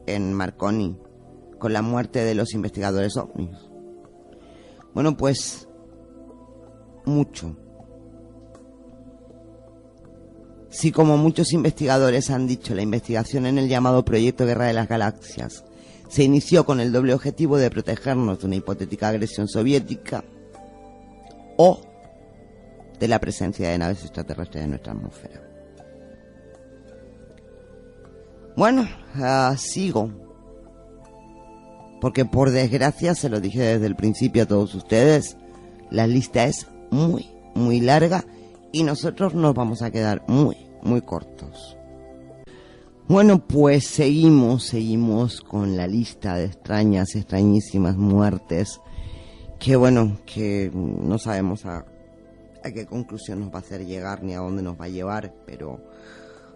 en Marconi con la muerte de los investigadores ovnis? Bueno, pues mucho. Si, como muchos investigadores han dicho, la investigación en el llamado Proyecto Guerra de las Galaxias se inició con el doble objetivo de protegernos de una hipotética agresión soviética o de la presencia de naves extraterrestres en nuestra atmósfera. Bueno, sigo. Porque por desgracia, se lo dije desde el principio a todos ustedes, la lista es muy, muy larga y nosotros nos vamos a quedar muy, muy cortos. Bueno, pues seguimos con la lista de extrañísimas muertes que no sabemos a qué conclusión nos va a hacer llegar ni a dónde nos va a llevar, pero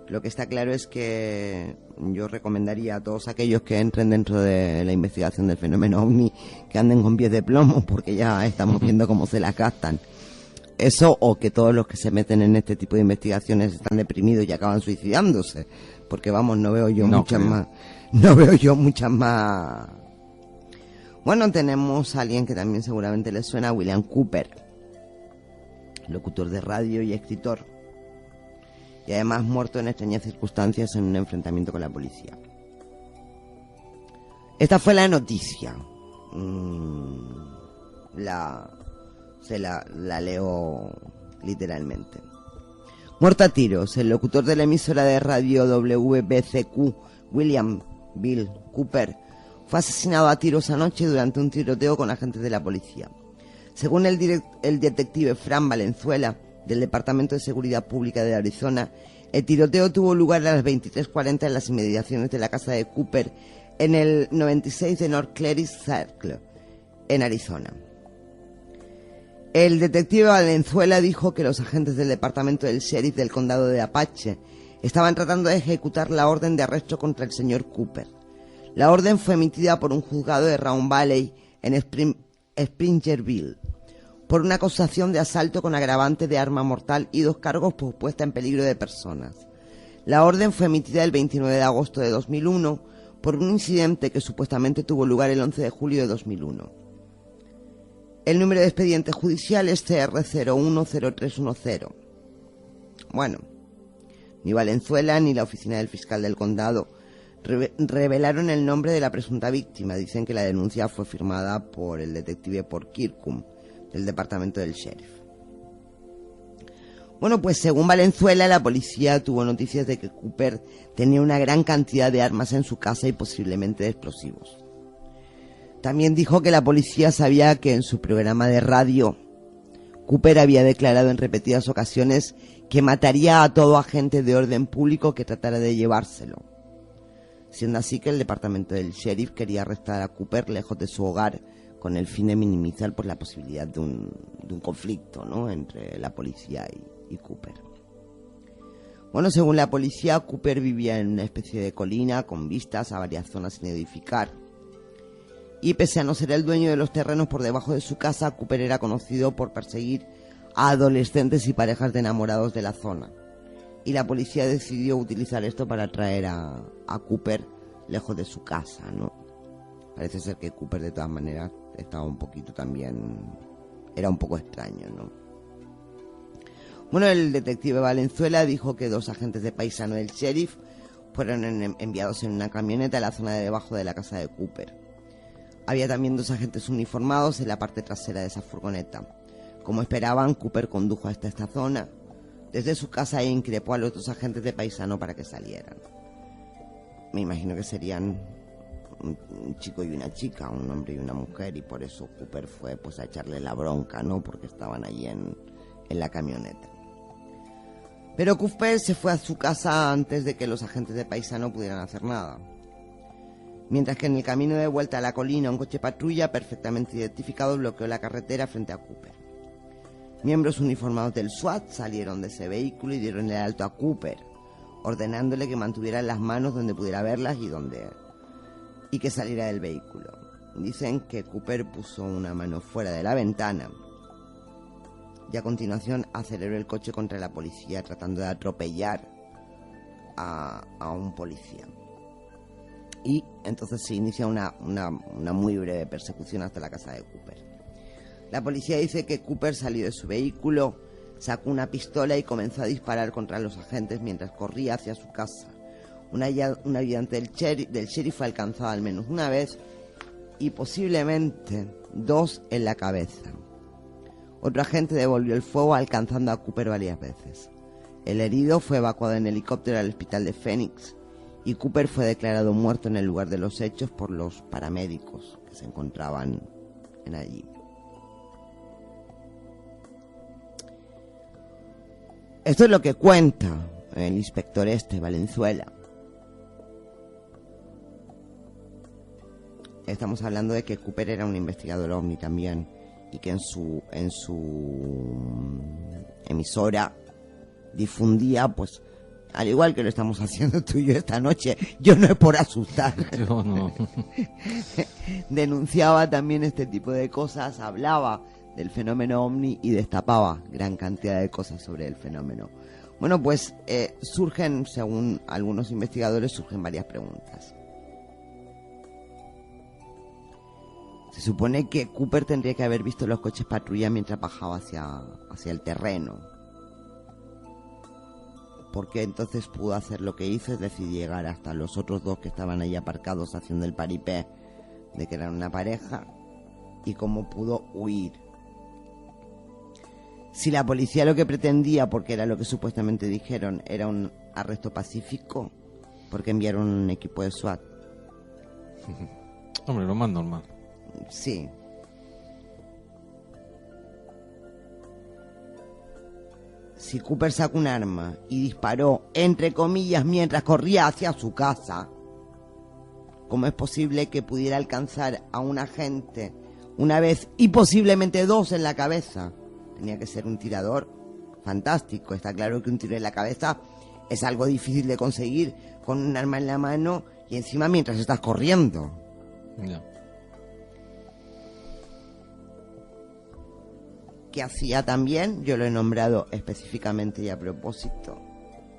lo que está claro es que yo recomendaría a todos aquellos que entren dentro de la investigación del fenómeno OVNI que anden con pies de plomo, porque ya estamos viendo cómo se las gastan. Eso, o que todos los que se meten en este tipo de investigaciones están deprimidos y acaban suicidándose, porque no veo yo muchas más. Bueno, tenemos a alguien que también seguramente les suena, William Cooper, locutor de radio y escritor, y además muerto en extrañas circunstancias en un enfrentamiento con la policía. Esta fue la noticia. La leo literalmente. Muerto a tiros, el locutor de la emisora de radio WBCQ, William Bill Cooper, fue asesinado a tiros anoche durante un tiroteo con agentes de la policía. Según el detective Fran Valenzuela, del Departamento de Seguridad Pública de Arizona, el tiroteo tuvo lugar a las 23:40 en las inmediaciones de la casa de Cooper, en el 96 de North Clary Circle, en Arizona. El detective Valenzuela dijo que los agentes del departamento del sheriff del condado de Apache estaban tratando de ejecutar la orden de arresto contra el señor Cooper. La orden fue emitida por un juzgado de Round Valley en Springerville por una acusación de asalto con agravante de arma mortal y 2 cargos por puesta en peligro de personas. La orden fue emitida el 29 de agosto de 2001 por un incidente que supuestamente tuvo lugar el 11 de julio de 2001. El número de expediente judicial es CR010310. Bueno, ni Valenzuela ni la oficina del fiscal del condado revelaron el nombre de la presunta víctima. Dicen que la denuncia fue firmada por el detective Paul Kirkham, del departamento del sheriff. Bueno, pues según Valenzuela, la policía tuvo noticias de que Cooper tenía una gran cantidad de armas en su casa y posiblemente de explosivos. También dijo que la policía sabía que en su programa de radio Cooper había declarado en repetidas ocasiones que mataría a todo agente de orden público que tratara de llevárselo, siendo así que el departamento del sheriff quería arrestar a Cooper lejos de su hogar con el fin de minimizar la posibilidad de un conflicto, ¿no?, entre la policía y Cooper. Bueno, según la policía, Cooper vivía en una especie de colina con vistas a varias zonas sin edificar. Y pese a no ser el dueño de los terrenos por debajo de su casa, Cooper era conocido por perseguir a adolescentes y parejas de enamorados de la zona. Y la policía decidió utilizar esto para traer a Cooper lejos de su casa, ¿no? Parece ser que Cooper de todas maneras estaba un poquito también... era un poco extraño, ¿no? Bueno, el detective Valenzuela dijo que 2 agentes de paisano del sheriff fueron enviados en una camioneta a la zona de debajo de la casa de Cooper. Había también 2 agentes uniformados en la parte trasera de esa furgoneta. Como esperaban, Cooper condujo hasta esta zona, desde su casa e increpó a los dos agentes de paisano para que salieran. Me imagino que serían un chico y una chica, un hombre y una mujer, y por eso Cooper fue pues a echarle la bronca, ¿no? Porque estaban allí en la camioneta. Pero Cooper se fue a su casa antes de que los agentes de paisano pudieran hacer nada. Mientras que en el camino de vuelta a la colina un coche patrulla perfectamente identificado bloqueó la carretera frente a Cooper. Miembros uniformados del SWAT salieron de ese vehículo y dieron el alto a Cooper, ordenándole que mantuviera las manos donde pudiera verlas y que saliera del vehículo. Dicen que Cooper puso una mano fuera de la ventana y a continuación aceleró el coche contra la policía tratando de atropellar a un policía. Y entonces se inicia una muy breve persecución hasta la casa de Cooper. La policía dice que Cooper salió de su vehículo, sacó una pistola y comenzó a disparar contra los agentes mientras corría hacia su casa. Un ayudante del sheriff fue alcanzado al menos una vez y posiblemente 2 en la cabeza. Otro agente devolvió el fuego alcanzando a Cooper varias veces. El herido fue evacuado en helicóptero al hospital de Phoenix y Cooper fue declarado muerto en el lugar de los hechos por los paramédicos que se encontraban allí. Esto es lo que cuenta el inspector Valenzuela. Estamos hablando de que Cooper era un investigador ovni también y que en su emisora difundía, pues, al igual que lo estamos haciendo tú y yo esta noche, yo no es por asustar. Yo no. Denunciaba también este tipo de cosas, hablaba del fenómeno ovni y destapaba gran cantidad de cosas sobre el fenómeno. Bueno, pues surgen, según algunos investigadores, surgen varias preguntas. Se supone que Cooper tendría que haber visto los coches patrulla mientras bajaba hacia el terreno. ¿Por qué entonces pudo hacer lo que hizo? Es decir, llegar hasta los otros 2 que estaban ahí aparcados haciendo el paripé de que eran una pareja. ¿Y cómo pudo huir? Si la policía lo que pretendía, porque era lo que supuestamente dijeron, era un arresto pacífico, ¿por qué enviaron un equipo de SWAT? Hombre, lo más normal. Sí. Si Cooper sacó un arma y disparó, entre comillas, mientras corría hacia su casa, ¿cómo es posible que pudiera alcanzar a un agente una vez y posiblemente 2 en la cabeza? Tenía que ser un tirador fantástico. Está claro que un tiro en la cabeza es algo difícil de conseguir con un arma en la mano y encima mientras estás corriendo. Ya. Que hacía también, yo lo he nombrado específicamente y a propósito,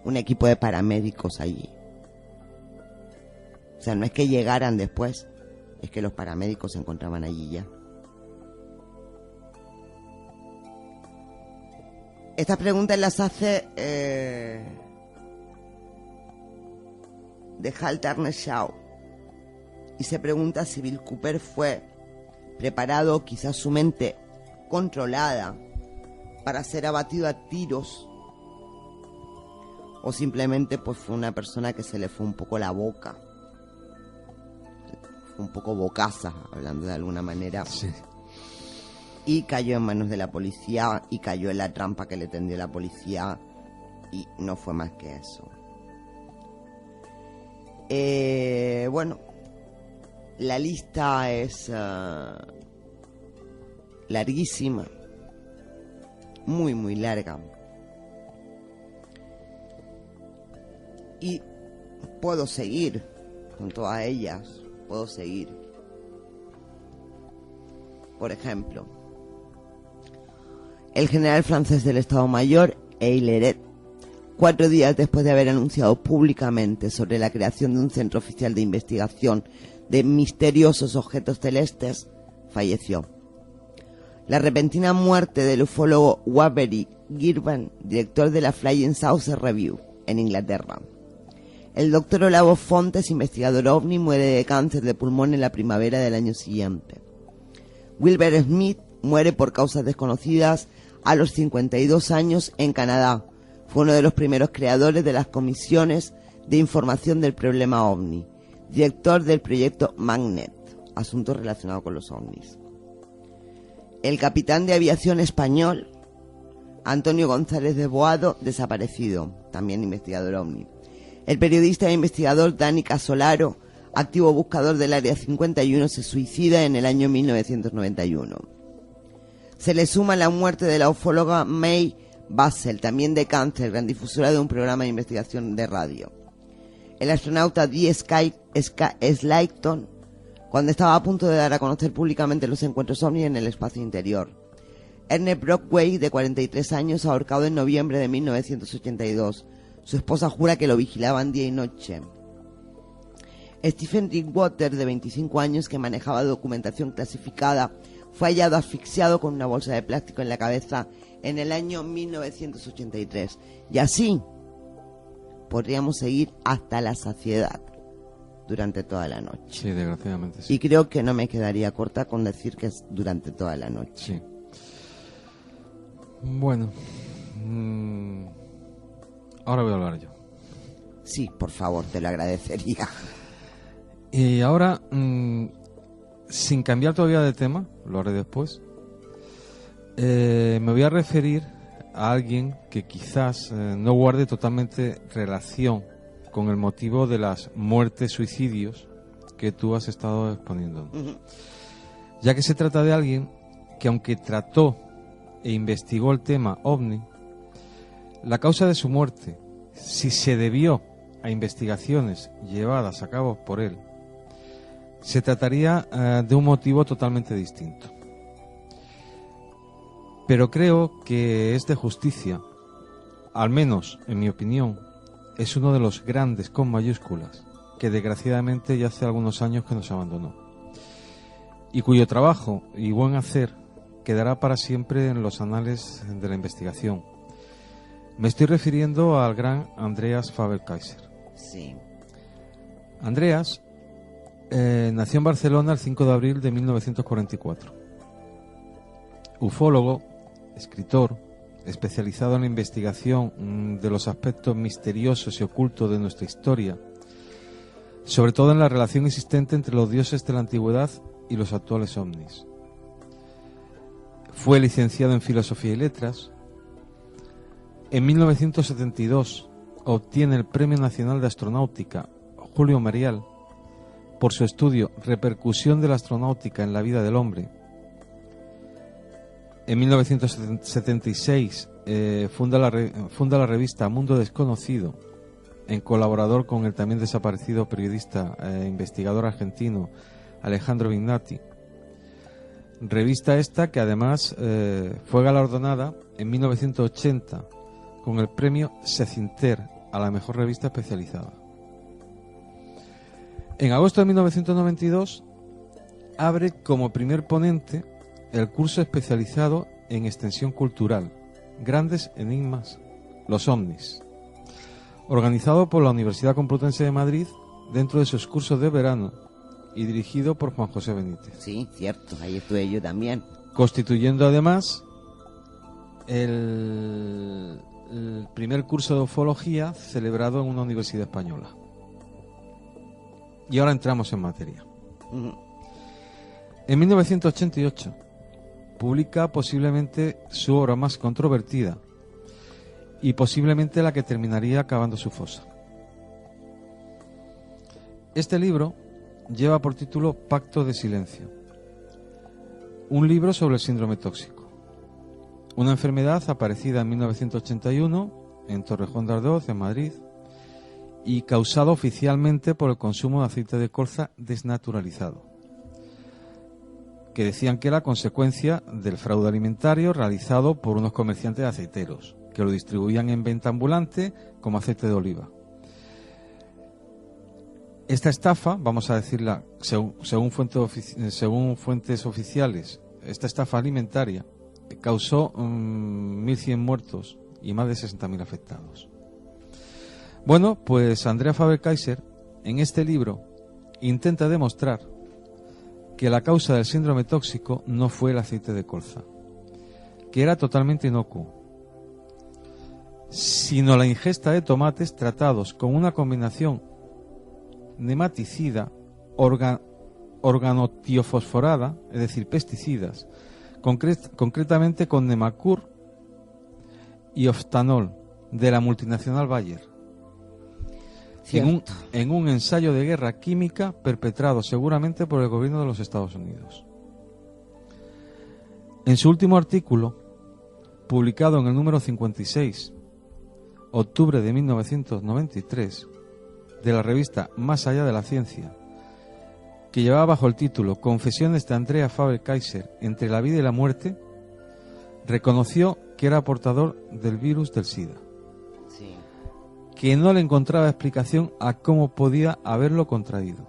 un equipo de paramédicos allí. O sea, no es que llegaran después, es que los paramédicos se encontraban allí ya. Estas preguntas las hace de Hal Turner Shaw y se pregunta si Bill Cooper fue preparado, quizás su mente controlada para ser abatido a tiros, o simplemente pues fue una persona que se le fue un poco la boca, un poco bocaza, hablando de alguna manera, Sí. y cayó en manos de la policía y cayó en la trampa que le tendió la policía y no fue más que eso. Bueno, la lista es larguísima, muy muy larga, y puedo seguir con todas ellas, puedo seguir. Por ejemplo, el general francés del Estado Mayor, Eileret, 4 días después de haber anunciado públicamente sobre la creación de un centro oficial de investigación de misteriosos objetos celestes, falleció. La repentina muerte del ufólogo Waverly Girvan, director de la Flying Saucer Review, en Inglaterra. El doctor Olavo Fontes, investigador ovni, muere de cáncer de pulmón en la primavera del año siguiente. Wilbur Smith muere por causas desconocidas a los 52 años en Canadá, Fue uno de los primeros creadores de las comisiones de información del problema OVNI, director del proyecto Magnet, asuntos relacionados con los ovnis. El capitán de aviación español, Antonio González de Boado, desaparecido, también investigador ovni. El periodista e investigador Dani Casolaro, activo buscador del Área 51, se suicida en el año 1991. Se le suma la muerte de la ufóloga May Bassel, también de cáncer, gran difusora de un programa de investigación de radio. El astronauta Dee Slayton, cuando estaba a punto de dar a conocer públicamente los encuentros ovni en el espacio interior. Ernest Brockway, de 43 años, ahorcado en noviembre de 1982. Su esposa jura que lo vigilaban día y noche. Stephen Drinkwater, de 25 años, que manejaba documentación clasificada, fue hallado asfixiado con una bolsa de plástico en la cabeza en el año 1983. Y así podríamos seguir hasta la saciedad durante toda la noche. Sí, desgraciadamente sí. Y creo que no me quedaría corta con decir que es durante toda la noche. Sí. Bueno, ahora voy a hablar yo. Sí, por favor, te lo agradecería. Y ahora, sin cambiar todavía de tema, lo haré después, me voy a referir a alguien que quizás no guarde totalmente relación con el motivo de las muertes, suicidios que tú has estado exponiendo. Ya que se trata de alguien que, aunque trató e investigó el tema OVNI, la causa de su muerte, si se debió a investigaciones llevadas a cabo por él, se trataría de un motivo totalmente distinto. Pero creo que es de justicia, al menos en mi opinión, es uno de los grandes con mayúsculas, que desgraciadamente ya hace algunos años que nos abandonó, y cuyo trabajo y buen hacer quedará para siempre en los anales de la investigación. Me estoy refiriendo al gran Andreas Faber-Kaiser. Sí. Andreas nació en Barcelona el 5 de abril de 1944. Ufólogo, escritor, especializado en la investigación de los aspectos misteriosos y ocultos de nuestra historia, sobre todo en la relación existente entre los dioses de la antigüedad y los actuales ovnis. Fue licenciado en Filosofía y Letras. En 1972 obtiene el Premio Nacional de Astronáutica Julio Marial por su estudio Repercusión de la astronáutica en la vida del hombre. En 1976 funda la revista Mundo Desconocido, en colaborador con el también desaparecido periodista e investigador argentino Alejandro Vignati. Revista esta que además fue galardonada en 1980 con el premio Secinter a la mejor revista especializada. En agosto de 1992 abre como primer ponente el curso especializado en extensión cultural, Grandes Enigmas, los ovnis, organizado por la Universidad Complutense de Madrid dentro de sus cursos de verano y dirigido por Juan José Benítez. Sí, cierto, ahí estuve yo también. Constituyendo además el primer curso de ufología celebrado en una universidad española. Y ahora entramos en materia. En 1988 publica posiblemente su obra más controvertida y posiblemente la que terminaría acabando su fosa. Este libro lleva por título Pacto de Silencio, un libro sobre el síndrome tóxico, una enfermedad aparecida en 1981 en Torrejón de Ardoz, en Madrid, y causada oficialmente por el consumo de aceite de colza desnaturalizado, que decían que era consecuencia del fraude alimentario realizado por unos comerciantes aceiteros, que lo distribuían en venta ambulante como aceite de oliva. Esta estafa, vamos a decirla según fuentes oficiales, esta estafa alimentaria causó 1.100 muertos y más de 60.000 afectados. Bueno, pues Andrea Faber-Kaiser en este libro intenta demostrar que la causa del síndrome tóxico no fue el aceite de colza, que era totalmente inocuo, sino la ingesta de tomates tratados con una combinación nematicida, organotiofosforada, es decir, pesticidas, concretamente con Nemacur y Oftanol, de la multinacional Bayer, en un ensayo de guerra química perpetrado seguramente por el gobierno de los Estados Unidos. En su último artículo, publicado en el número 56, octubre de 1993, de la revista Más allá de la ciencia, que llevaba bajo el título Confesiones de Andrea Faber-Kaiser entre la vida y la muerte, reconoció que era portador del virus del SIDA, Sí. que no le encontraba explicación a cómo podía haberlo contraído,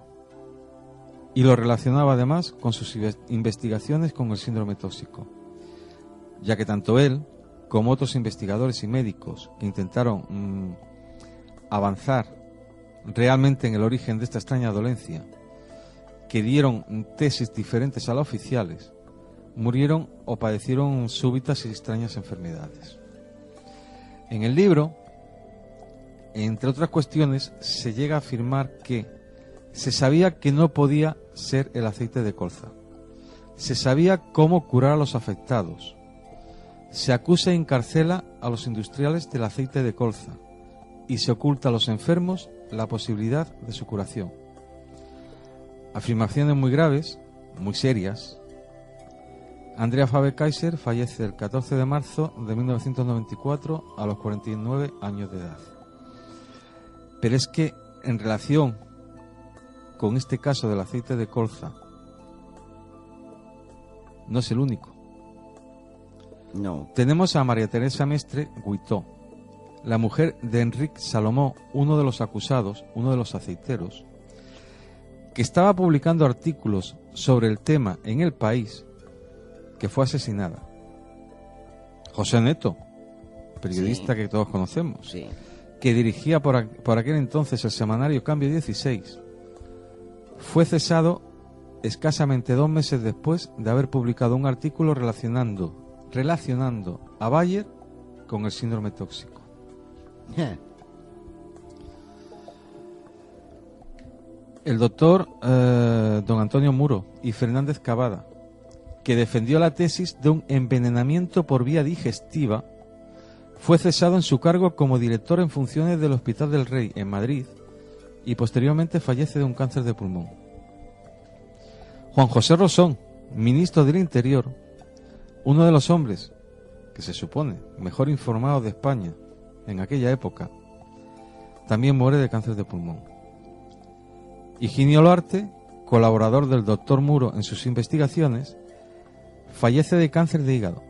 y lo relacionaba además con sus investigaciones con el síndrome tóxico, ya que tanto él como otros investigadores y médicos que intentaron avanzar realmente en el origen de esta extraña dolencia, que dieron tesis diferentes a las oficiales, murieron o padecieron súbitas y extrañas enfermedades. En el libro, entre otras cuestiones, se llega a afirmar que se sabía que no podía ser el aceite de colza, se sabía cómo curar a los afectados, se acusa e encarcela a los industriales del aceite de colza y se oculta a los enfermos la posibilidad de su curación. Afirmaciones muy graves, muy serias. Andrea Faber-Kaiser fallece el 14 de marzo de 1994 a los 49 años de edad. Pero es que en relación con este caso del aceite de colza, no es el único. No. Tenemos a María Teresa Mestre Guitó, la mujer de Enrique Salomó, uno de los acusados, uno de los aceiteros, que estaba publicando artículos sobre el tema en El País, que fue asesinada. José Neto, periodista Sí. que todos conocemos, Sí. que dirigía por aquel entonces el semanario Cambio 16, fue cesado escasamente 2 meses después de haber publicado un artículo relacionando a Bayer con el síndrome tóxico. El doctor don Antonio Muro y Fernández Cavada, que defendió la tesis de un envenenamiento por vía digestiva, fue cesado en su cargo como director en funciones del Hospital del Rey en Madrid y posteriormente fallece de un cáncer de pulmón. Juan José Rosón, ministro del Interior, uno de los hombres que se supone mejor informados de España en aquella época, también muere de cáncer de pulmón. Higinio Loarte, colaborador del doctor Muro en sus investigaciones, fallece de cáncer de hígado.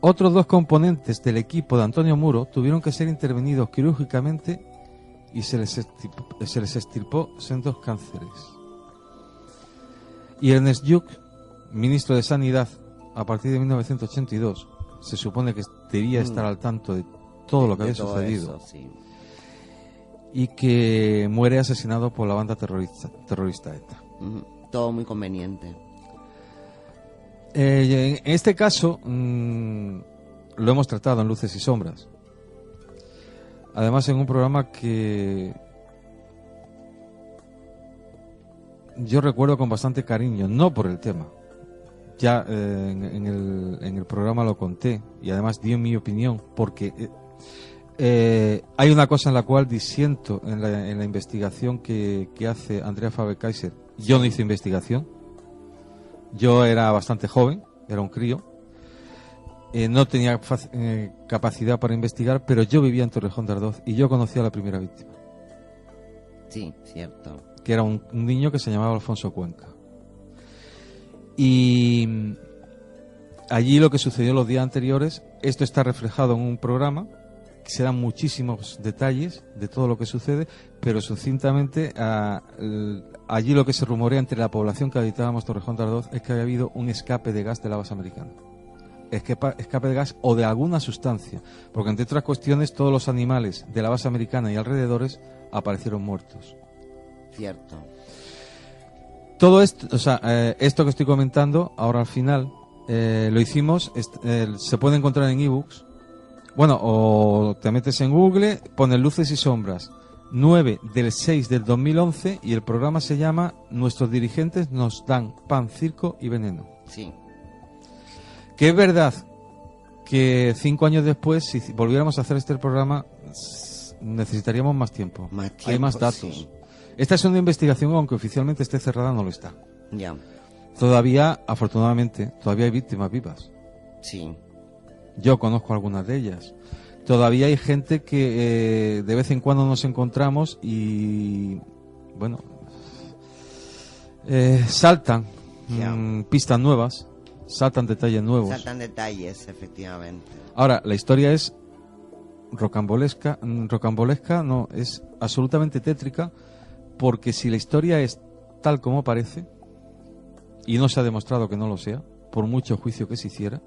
Otros 2 componentes del equipo de Antonio Muro tuvieron que ser intervenidos quirúrgicamente y se les extirpó sendos cánceres. Y Ernest Lluch, ministro de Sanidad a partir de 1982, se supone que debía estar al tanto de todo lo que había sucedido, Eso, sí. y que muere asesinado por la banda terrorista ETA. Todo muy conveniente. En este caso lo hemos tratado en Luces y Sombras, además en un programa que yo recuerdo con bastante cariño, no por el tema, ya en el programa lo conté y además di mi opinión, porque hay una cosa en la cual disiento en la investigación que hace Andrea Faber-Kaiser. Yo no hice investigación, yo era bastante joven, era un crío, no tenía capacidad para investigar, pero yo vivía en Torrejón de Ardoz y yo conocía a la primera víctima. Sí, cierto. Que era un niño que se llamaba Alfonso Cuenca. Y allí lo que sucedió los días anteriores, esto está reflejado en un programa, que se dan muchísimos detalles de todo lo que sucede, pero sucintamente allí lo que se rumorea entre la población que habitábamos Torrejón de Ardoz es que había habido un escape de gas de la base americana. Escape de gas o de alguna sustancia, porque entre otras cuestiones todos los animales de la base americana y alrededores aparecieron muertos. Cierto. Todo esto, esto que estoy comentando ahora al final, lo hicimos, se puede encontrar en ebooks. Bueno, o te metes en Google, pones luces y sombras. 9/6/2011 y el programa se llama Nuestros dirigentes nos dan pan, circo y veneno. Sí. Que es verdad que 5 años después, si volviéramos a hacer este programa, necesitaríamos más tiempo. Hay más datos. Sí. Esta es una investigación, aunque oficialmente esté cerrada, no lo está. Ya. Todavía, afortunadamente, todavía hay víctimas vivas. Sí. Yo conozco algunas de ellas. Todavía hay gente que de vez en cuando nos encontramos y, bueno, saltan pistas nuevas, saltan detalles nuevos. Saltan detalles, efectivamente. Ahora, la historia es rocambolesca, no, es absolutamente tétrica, porque si la historia es tal como parece, y no se ha demostrado que no lo sea, por mucho juicio que se hiciera,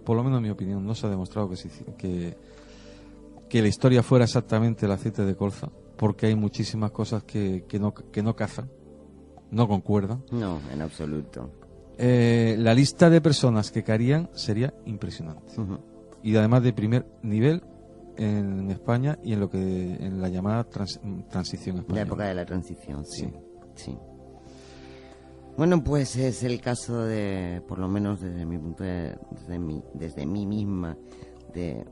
por lo menos en mi opinión, no se ha demostrado que la historia fuera exactamente el aceite de colza, porque hay muchísimas cosas que no cazan, no concuerdan. No, en absoluto. La lista de personas que caerían sería impresionante. Y además de primer nivel en España y en la llamada transición española. La época de la transición, sí. Bueno, pues es el caso de, por lo menos desde mi punto desde mí misma, de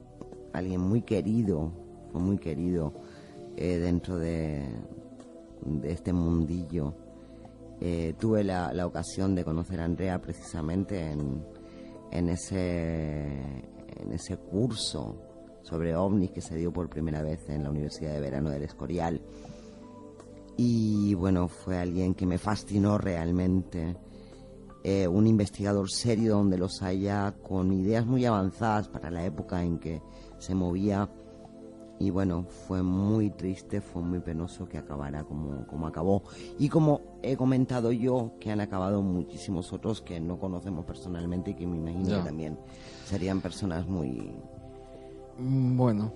alguien muy querido, fue muy querido dentro de este mundillo. Tuve la ocasión de conocer a Andrea precisamente en ese curso sobre ovnis que se dio por primera vez en la Universidad de Verano del Escorial. Y bueno, fue alguien que me fascinó realmente, un investigador serio donde los haya, con ideas muy avanzadas para la época en que se movía. Y bueno, fue muy triste, fue muy penoso que acabara como acabó. Y como he comentado yo, que han acabado muchísimos otros que no conocemos personalmente y que me imagino que también serían personas muy... Bueno.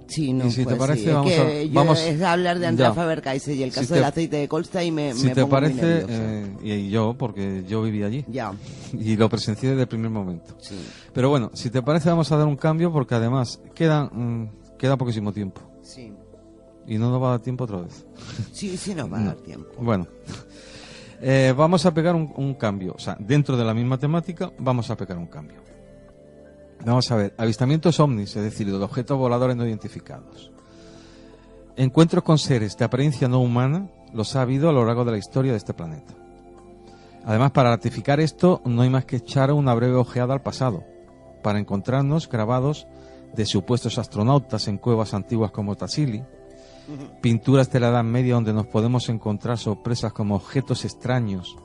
Sí, no, y si pues te parece, sí. vamos es hablar de Andrea Faber-Kayser y el caso del aceite de colza y me si te pongo parece, muy nerviosa. y yo, porque yo viví allí. Ya. Y lo presencié desde el primer momento. Sí. Pero bueno, si te parece, vamos a dar un cambio porque además queda poquísimo tiempo. Sí. Y no nos va a dar tiempo otra vez. Sí, nos va a dar tiempo. Bueno, vamos a pegar un cambio. O sea, dentro de la misma temática, vamos a pegar un cambio. Vamos a ver, avistamientos ovnis, es decir, de objetos voladores no identificados. Encuentros con seres de apariencia no humana los ha habido a lo largo de la historia de este planeta. Además, para ratificar esto, no hay más que echar una breve ojeada al pasado, para encontrarnos grabados de supuestos astronautas en cuevas antiguas como Tassili, pinturas de la Edad Media donde nos podemos encontrar sorpresas como objetos extraños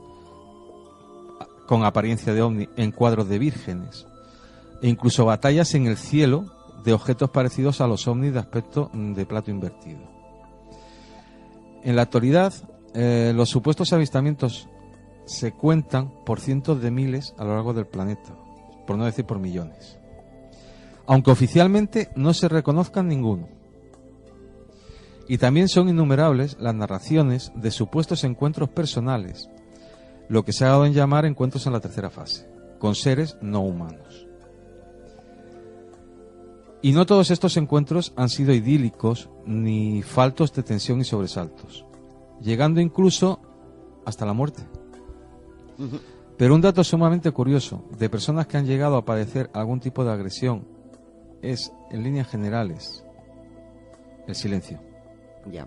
con apariencia de ovni en cuadros de vírgenes, e incluso batallas en el cielo de objetos parecidos a los ovnis de aspecto de plato invertido. En la actualidad, los supuestos avistamientos se cuentan por cientos de miles a lo largo del planeta, por no decir por millones, aunque oficialmente no se reconozcan ninguno. Y también son innumerables las narraciones de supuestos encuentros personales, lo que se ha dado en llamar encuentros en la tercera fase, con seres no humanos. Y no todos estos encuentros han sido idílicos ni faltos de tensión y sobresaltos, llegando incluso hasta la muerte. Pero un dato sumamente curioso de personas que han llegado a padecer algún tipo de agresión es, en líneas generales, el silencio. Ya.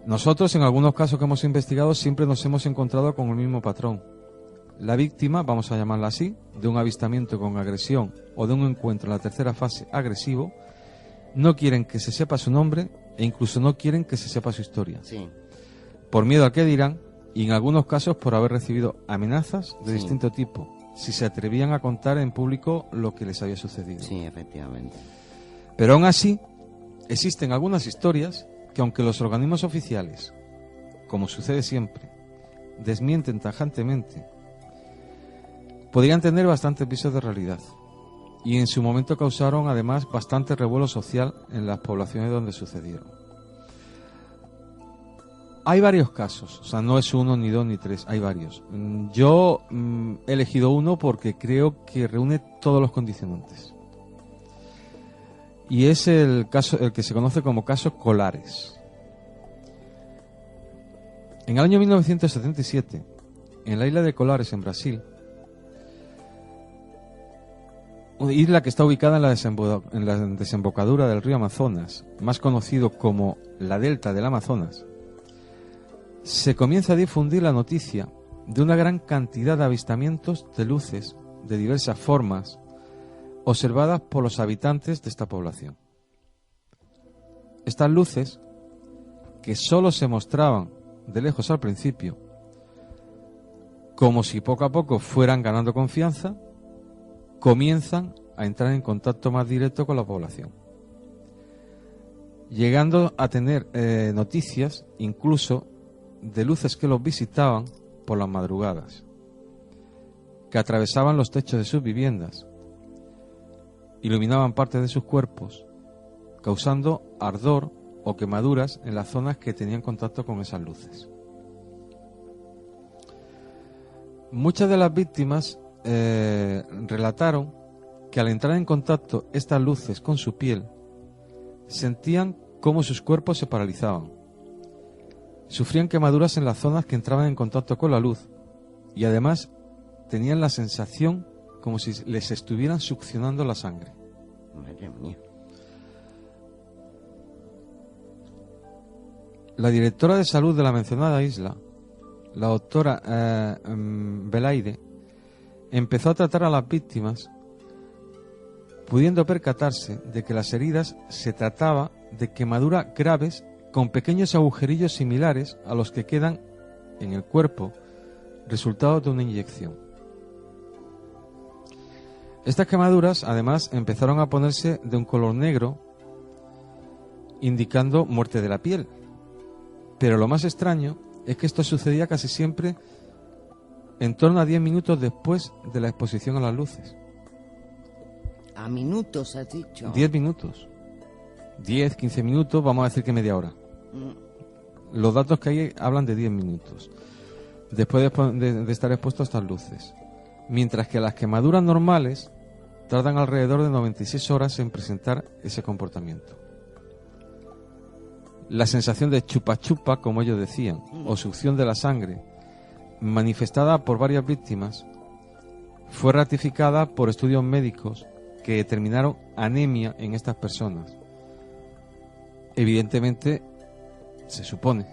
Nosotros, en algunos casos que hemos investigado, siempre nos hemos encontrado con el mismo patrón. La víctima, vamos a llamarla así, de un avistamiento con agresión o de un encuentro en la tercera fase agresivo, no quieren que se sepa su nombre e incluso no quieren que se sepa su historia. Sí. Por miedo al que dirán y en algunos casos por haber recibido amenazas de distinto tipo, si se atrevían a contar en público lo que les había sucedido. Sí, efectivamente. Pero aún así, existen algunas historias que, aunque los organismos oficiales, como sucede siempre, desmienten tajantemente, podrían tener bastantes visos de realidad. Y en su momento causaron además bastante revuelo social en las poblaciones donde sucedieron. Hay varios casos, o sea, no es uno, ni dos, ni tres, hay varios. Yo he elegido uno porque creo que reúne todos los condicionantes. y es el que se conoce como caso Colares. En el año 1977, en la isla de Colares, en Brasil, una isla que está ubicada en la desembocadura del río Amazonas, más conocido como la delta del Amazonas, se comienza a difundir la noticia de una gran cantidad de avistamientos de luces de diversas formas observadas por los habitantes de esta población. Estas luces, que solo se mostraban de lejos al principio, como si poco a poco fueran ganando confianza, comienzan a entrar en contacto más directo con la población, llegando a tener noticias incluso de luces que los visitaban por las madrugadas, que atravesaban los techos de sus viviendas, iluminaban parte de sus cuerpos, causando ardor o quemaduras en las zonas que tenían contacto con esas luces. Muchas de las víctimas relataron que al entrar en contacto estas luces con su piel, sentían cómo sus cuerpos se paralizaban, sufrían quemaduras en las zonas que entraban en contacto con la luz y además tenían la sensación como si les estuvieran succionando la sangre. Madre mía. La directora de salud de la mencionada isla, la doctora Belaide, empezó a tratar a las víctimas, pudiendo percatarse de que las heridas se trataba de quemaduras graves con pequeños agujerillos similares a los que quedan en el cuerpo, resultado de una inyección. Estas quemaduras, además, empezaron a ponerse de un color negro, indicando muerte de la piel. Pero lo más extraño es que esto sucedía casi siempre en torno a 10 minutos después de la exposición a las luces. A minutos, has dicho. 10 minutos. 10, 15 minutos, vamos a decir que media hora. Los datos que hay hablan de 10 minutos después de estar expuestos a estas luces. Mientras que las quemaduras normales tardan alrededor de 96 horas en presentar ese comportamiento. La sensación de chupa-chupa, como ellos decían, o succión de la sangre, manifestada por varias víctimas, fue ratificada por estudios médicos que determinaron anemia en estas personas. Evidentemente, se supone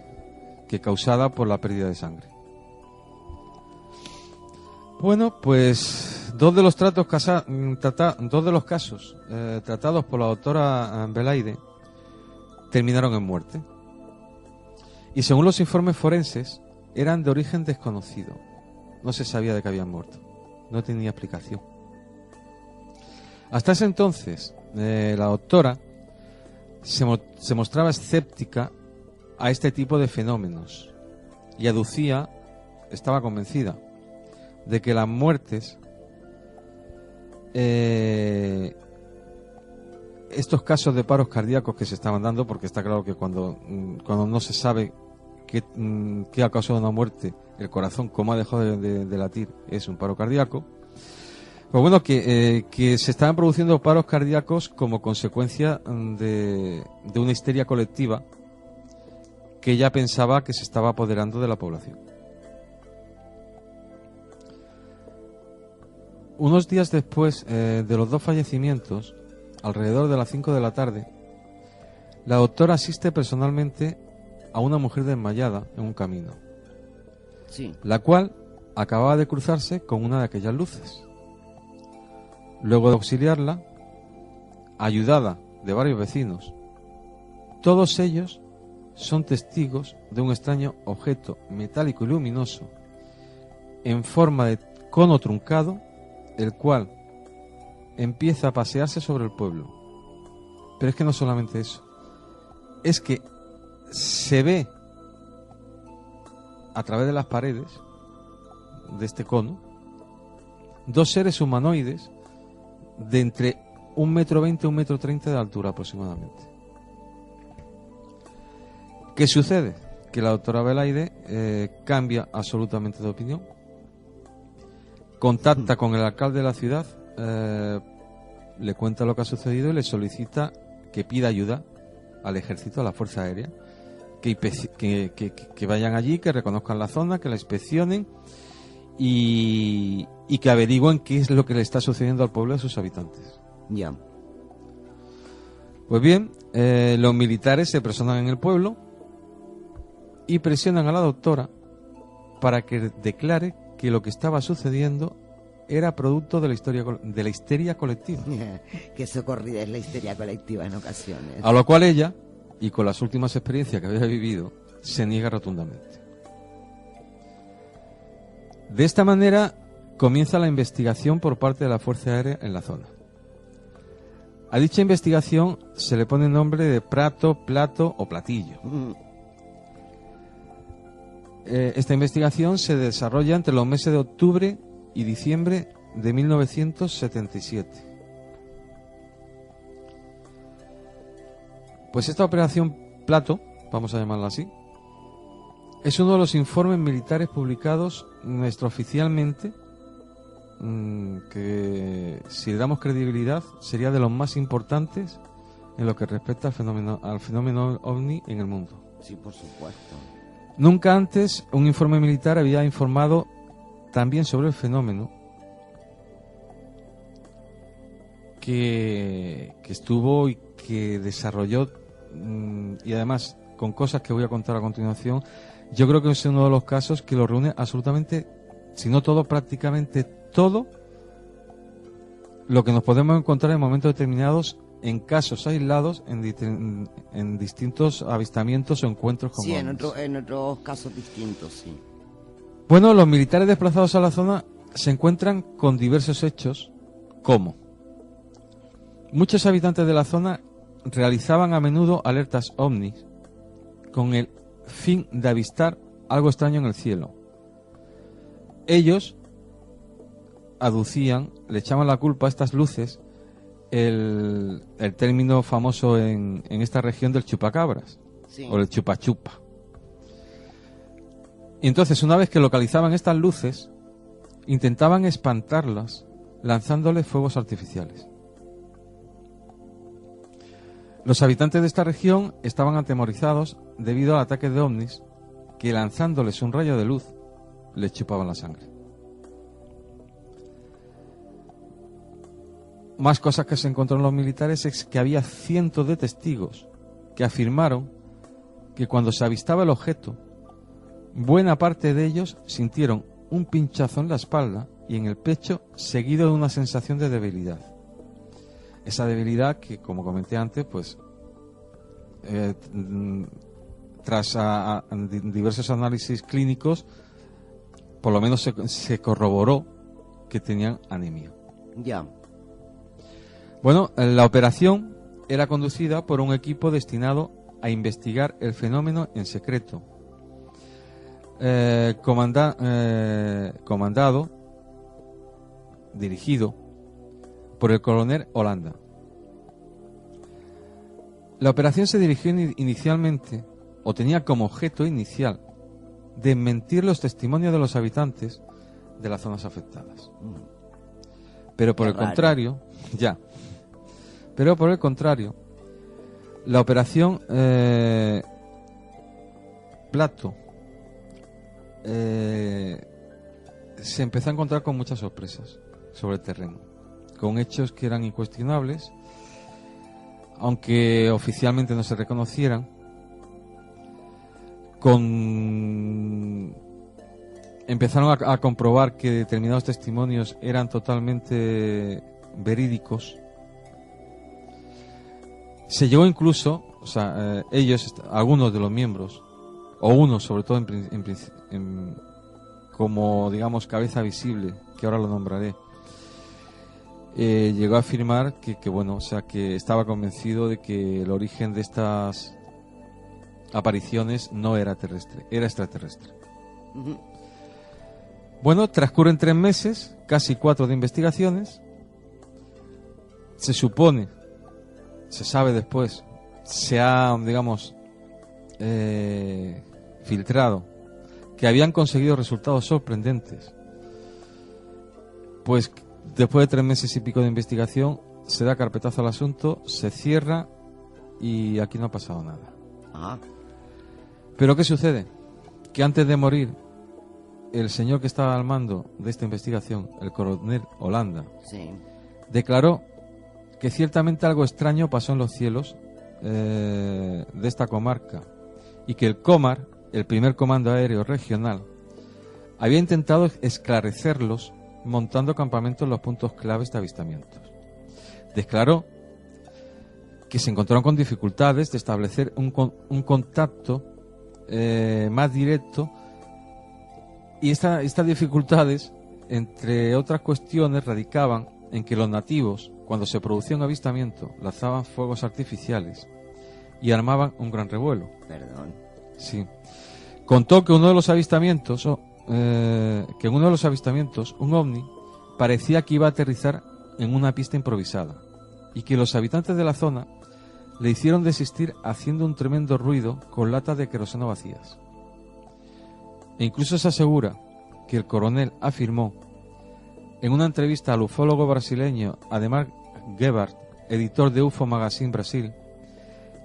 que causada por la pérdida de sangre. Bueno, pues dos de los casos tratados por la doctora Belaide terminaron en muerte. Y según los informes forenses, eran de origen desconocido. No se sabía de que habían muerto. No tenía explicación. Hasta ese entonces, la doctora se mostraba escéptica a este tipo de fenómenos y estaba convencida de que las muertes, estos casos de paros cardíacos que se estaban dando, porque está claro que cuando no se sabe qué ha causado una muerte, el corazón, como ha dejado de latir, es un paro cardíaco. Pues bueno, que se estaban produciendo paros cardíacos como consecuencia de una histeria colectiva que ella pensaba que se estaba apoderando de la población. Unos días después de los dos fallecimientos, alrededor de las 5 de la tarde, la doctora asiste personalmente a una mujer desmayada en un camino, sí, la cual acababa de cruzarse con una de aquellas luces. Luego de auxiliarla, ayudada de varios vecinos, todos ellos son testigos de un extraño objeto metálico y luminoso en forma de cono truncado, el cual empieza a pasearse sobre el pueblo. Pero es que no solamente eso, es que se ve a través de las paredes de este cono dos seres humanoides de entre 1,20 m y 1,30 m de altura aproximadamente. ¿Qué sucede? Que la doctora Belaide cambia absolutamente de opinión, contacta con el alcalde de la ciudad le cuenta lo que ha sucedido y le solicita que pida ayuda al ejército, a la Fuerza Aérea, que vayan allí, que reconozcan la zona, que la inspeccionen y que averigüen qué es lo que le está sucediendo al pueblo y a sus habitantes. Ya. Pues bien, los militares se personan en el pueblo y presionan a la doctora para que declare que lo que estaba sucediendo era producto de la histeria colectiva. Que socorrida es la histeria colectiva en ocasiones. A lo cual ella, y con las últimas experiencias que había vivido, se niega rotundamente. De esta manera comienza la investigación por parte de la Fuerza Aérea en la zona. A dicha investigación se le pone nombre de plato o platillo. Esta investigación se desarrolla entre los meses de octubre y diciembre de 1977. Pues esta operación Plato, vamos a llamarla así, es uno de los informes militares publicados extraoficialmente, que si le damos credibilidad sería de los más importantes en lo que respecta al fenómeno ovni en el mundo. Sí, por supuesto. Nunca antes un informe militar había informado también sobre el fenómeno que estuvo y que desarrolló, y además con cosas que voy a contar a continuación. Yo creo que es uno de los casos que lo reúne absolutamente, si no todo, prácticamente todo lo que nos podemos encontrar en momentos determinados, en casos aislados, en distintos avistamientos o encuentros con ovnis. En otros casos distintos, sí. Bueno, los militares desplazados a la zona se encuentran con diversos hechos, como muchos habitantes de la zona realizaban a menudo alertas ovnis con el fin de avistar algo extraño en el cielo. Ellos aducían, le echaban la culpa a estas luces, el término famoso en esta región del chupacabras, sí, o el chupa-chupa. Y entonces, una vez que localizaban estas luces, intentaban espantarlas lanzándoles fuegos artificiales. Los habitantes de esta región estaban atemorizados debido al ataque de ovnis que, lanzándoles un rayo de luz, les chupaban la sangre. Más cosas que se encontraron los militares es que había cientos de testigos que afirmaron que cuando se avistaba el objeto, buena parte de ellos sintieron un pinchazo en la espalda y en el pecho, seguido de una sensación de debilidad. Esa debilidad que, como comenté antes, pues tras diversos análisis clínicos, por lo menos se corroboró que tenían anemia. Ya. Bueno, la operación era conducida por un equipo destinado a investigar el fenómeno en secreto, dirigido por el coronel Holanda. La operación se dirigió inicialmente, o tenía como objeto inicial, desmentir los testimonios de los habitantes de las zonas afectadas. Pero por el contrario, la operación Plato se empezó a encontrar con muchas sorpresas sobre el terreno, con hechos que eran incuestionables, aunque oficialmente no se reconocieran, empezaron a comprobar que determinados testimonios eran totalmente verídicos. Se llegó incluso, ellos, algunos de los miembros, o uno sobre todo como digamos cabeza visible, que ahora lo nombraré, llegó a afirmar que estaba convencido de que el origen de estas apariciones no era terrestre, era extraterrestre. Bueno, transcurren 3 meses, casi 4 de investigaciones. Se supone, se sabe después, se ha, filtrado que habían conseguido resultados sorprendentes. Pues después de 3 meses y pico de investigación, se da carpetazo al asunto, se cierra y aquí no ha pasado nada. Ah, Pero ¿qué sucede? Que antes de morir, el señor que estaba al mando de esta investigación, el coronel Holanda, sí. declaró que ciertamente algo extraño pasó en los cielos de esta comarca y que el COMAR, el primer comando aéreo regional, había intentado esclarecerlos montando campamentos en los puntos claves de avistamientos. Declaró que se encontraron con dificultades de establecer un contacto más directo, y estas dificultades, entre otras cuestiones, radicaban en que los nativos, cuando se producía un avistamiento, lanzaban fuegos artificiales y armaban un gran revuelo. Perdón. Sí. Contó que en uno de los avistamientos, un ovni parecía que iba a aterrizar en una pista improvisada y que los habitantes de la zona le hicieron desistir haciendo un tremendo ruido con latas de queroseno vacías. E incluso se asegura que el coronel afirmó en una entrevista al ufólogo brasileño Ademar Gebhardt, editor de UFO Magazine Brasil,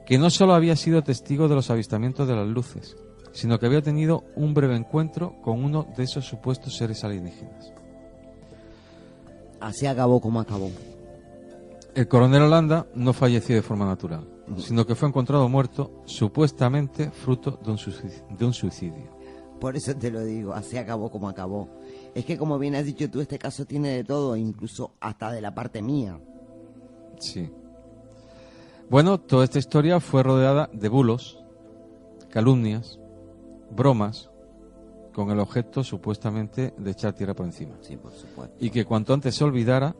que no solo había sido testigo de los avistamientos de las luces, sino que había tenido un breve encuentro con uno de esos supuestos seres alienígenas. Así acabó como acabó. El coronel Holanda no falleció de forma natural, sino que fue encontrado muerto, supuestamente fruto de un suicidio. Por eso te lo digo, así acabó como acabó. Es que, como bien has dicho tú, este caso tiene de todo, incluso hasta de la parte mía. Sí. Bueno, toda esta historia fue rodeada de bulos, calumnias, bromas, con el objeto supuestamente de echar tierra por encima. Sí, por supuesto. Y que cuanto antes se olvidara,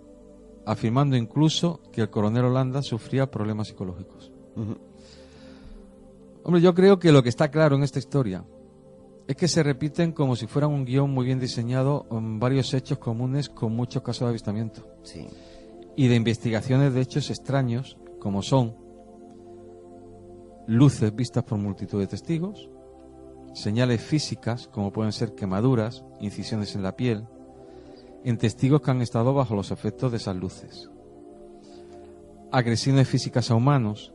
afirmando incluso que el coronel Holanda sufría problemas psicológicos. Uh-huh. Hombre, yo creo que lo que está claro en esta historia es que se repiten como si fueran un guión muy bien diseñado en varios hechos comunes con muchos casos de avistamiento. Sí. Y de investigaciones de hechos extraños, como son luces vistas por multitud de testigos, señales físicas, como pueden ser quemaduras, incisiones en la piel, en testigos que han estado bajo los efectos de esas luces, agresiones físicas a humanos.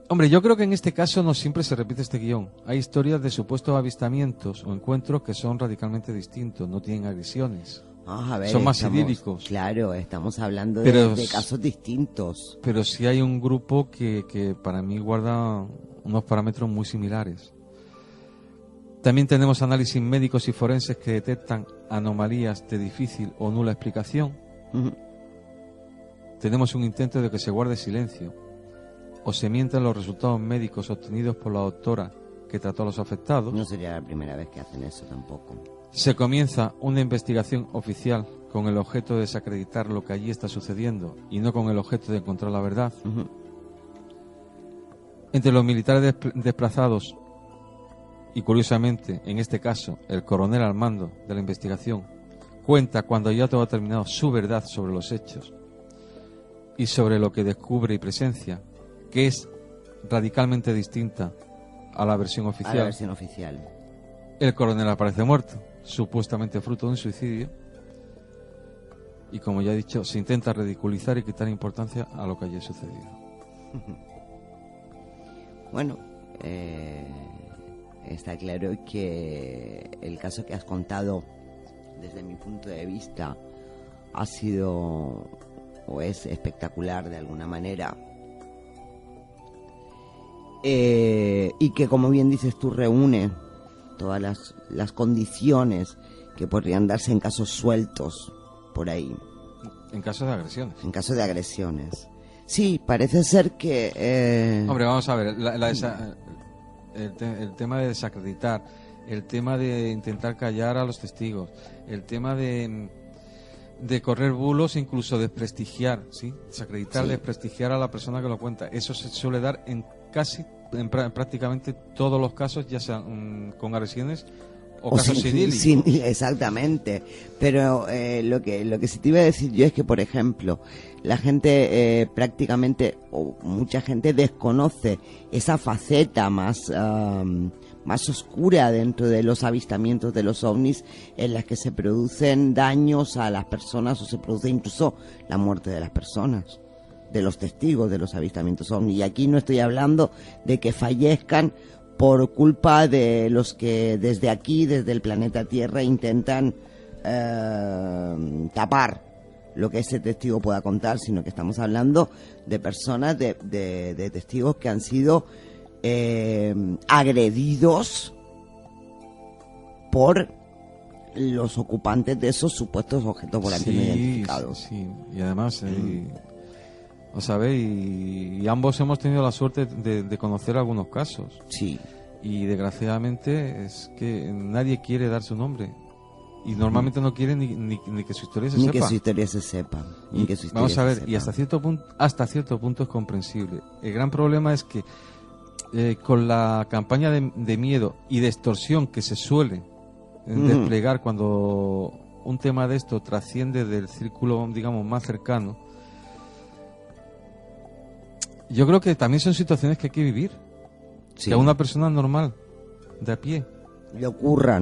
Hombre, yo creo que en este caso no siempre se repite este guión. Hay historias de supuestos avistamientos o encuentros que son radicalmente distintos, no tienen agresiones. A ver, son más idílicos. Claro, estamos hablando de casos distintos. Pero sí hay un grupo que para mí guarda unos parámetros muy similares. También tenemos análisis médicos y forenses que detectan anomalías de difícil o nula explicación. Uh-huh. Tenemos un intento de que se guarde silencio o se mientan los resultados médicos obtenidos por la doctora que trató a los afectados. No sería la primera vez que hacen eso tampoco. Se comienza una investigación oficial con el objeto de desacreditar lo que allí está sucediendo y no con el objeto de encontrar la verdad. Uh-huh. Entre los militares desplazados y, curiosamente, en este caso, el coronel al mando de la investigación cuenta, cuando ya todo ha terminado, su verdad sobre los hechos y sobre lo que descubre y presencia, que es radicalmente distinta a la versión oficial. A la versión oficial. El coronel aparece muerto, supuestamente fruto de un suicidio, y como ya he dicho, se intenta ridiculizar y quitar importancia a lo que haya sucedido. Bueno, está claro que el caso que has contado, desde mi punto de vista, ha sido o es espectacular de alguna manera. Y que, como bien dices tú, reúne todas las condiciones que podrían darse en casos sueltos por ahí. En caso de agresiones. En caso de agresiones. Sí, parece ser que... Hombre, vamos a ver, el tema de desacreditar, el tema de intentar callar a los testigos, el tema de correr bulos, incluso desprestigiar, ¿sí? Desacreditar, sí. Desprestigiar a la persona que lo cuenta. Eso se suele dar en prácticamente todos los casos, ya sean con agresiones o casos idílicos. Exactamente. Pero lo que sí te iba a decir yo es que, por ejemplo, la gente prácticamente, o mucha gente desconoce esa faceta más oscura dentro de los avistamientos de los ovnis, en las que se producen daños a las personas o se produce incluso la muerte de las personas, de los testigos de los avistamientos ovni. Y aquí no estoy hablando de que fallezcan por culpa de los que desde aquí, desde el planeta Tierra, intentan tapar lo que ese testigo pueda contar, sino que estamos hablando de personas, de testigos que han sido agredidos por los ocupantes de esos supuestos objetos volantes no identificados. Sí, y además, o sabéis, y ambos hemos tenido la suerte de conocer algunos casos. Sí. Y desgraciadamente es que nadie quiere dar su nombre. Y normalmente no quiere ni que su historia se sepa. Ni que su historia se sepa. Vamos a ver, y hasta cierto punto es comprensible. El gran problema es que con la campaña de miedo y de extorsión que se suele desplegar cuando un tema de esto trasciende del círculo, digamos, más cercano, yo creo que también son situaciones que hay que vivir. Sí. Que a una persona normal, de a pie, le ocurra,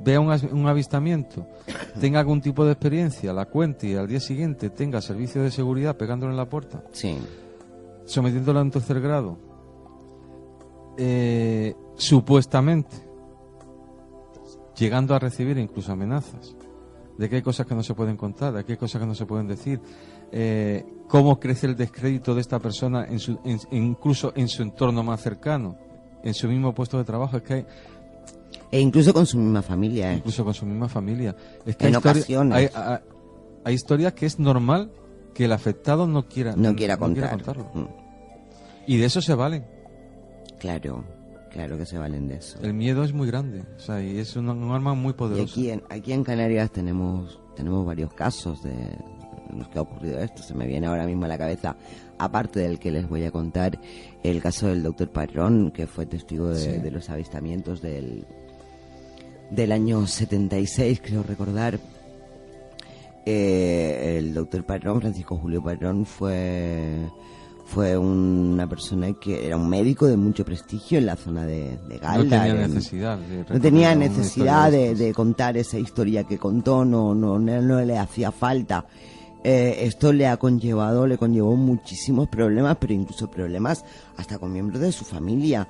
vea un avistamiento, tenga algún tipo de experiencia, la cuente y al día siguiente tenga servicio de seguridad pegándole en la puerta, sí, sometiéndolo a un tercer grado, supuestamente llegando a recibir incluso amenazas de que hay cosas que no se pueden contar, de que hay cosas que no se pueden decir, cómo crece el descrédito de esta persona incluso en su entorno más cercano, en su mismo puesto de trabajo. Es que hay, e incluso con su misma familia. Incluso con su misma familia. Es que en ocasiones. Hay historias que es normal que el afectado no quiera contarlo. Y de eso se valen. Claro que se valen de eso. El miedo es muy grande, o sea, y es un arma muy poderosa. Y aquí en Canarias tenemos varios casos de los que ha ocurrido esto. Se me viene ahora mismo a la cabeza, aparte del que les voy a contar, el caso del doctor Padrón, que fue testigo de los avistamientos del año 76, creo recordar. El doctor Padrón, Francisco Julio Padrón, fue una persona que era un médico de mucho prestigio en la zona de Galda. No tenía necesidad de contar esa historia que contó, no le hacía falta. Esto le conllevó muchísimos problemas, pero incluso problemas hasta con miembros de su familia.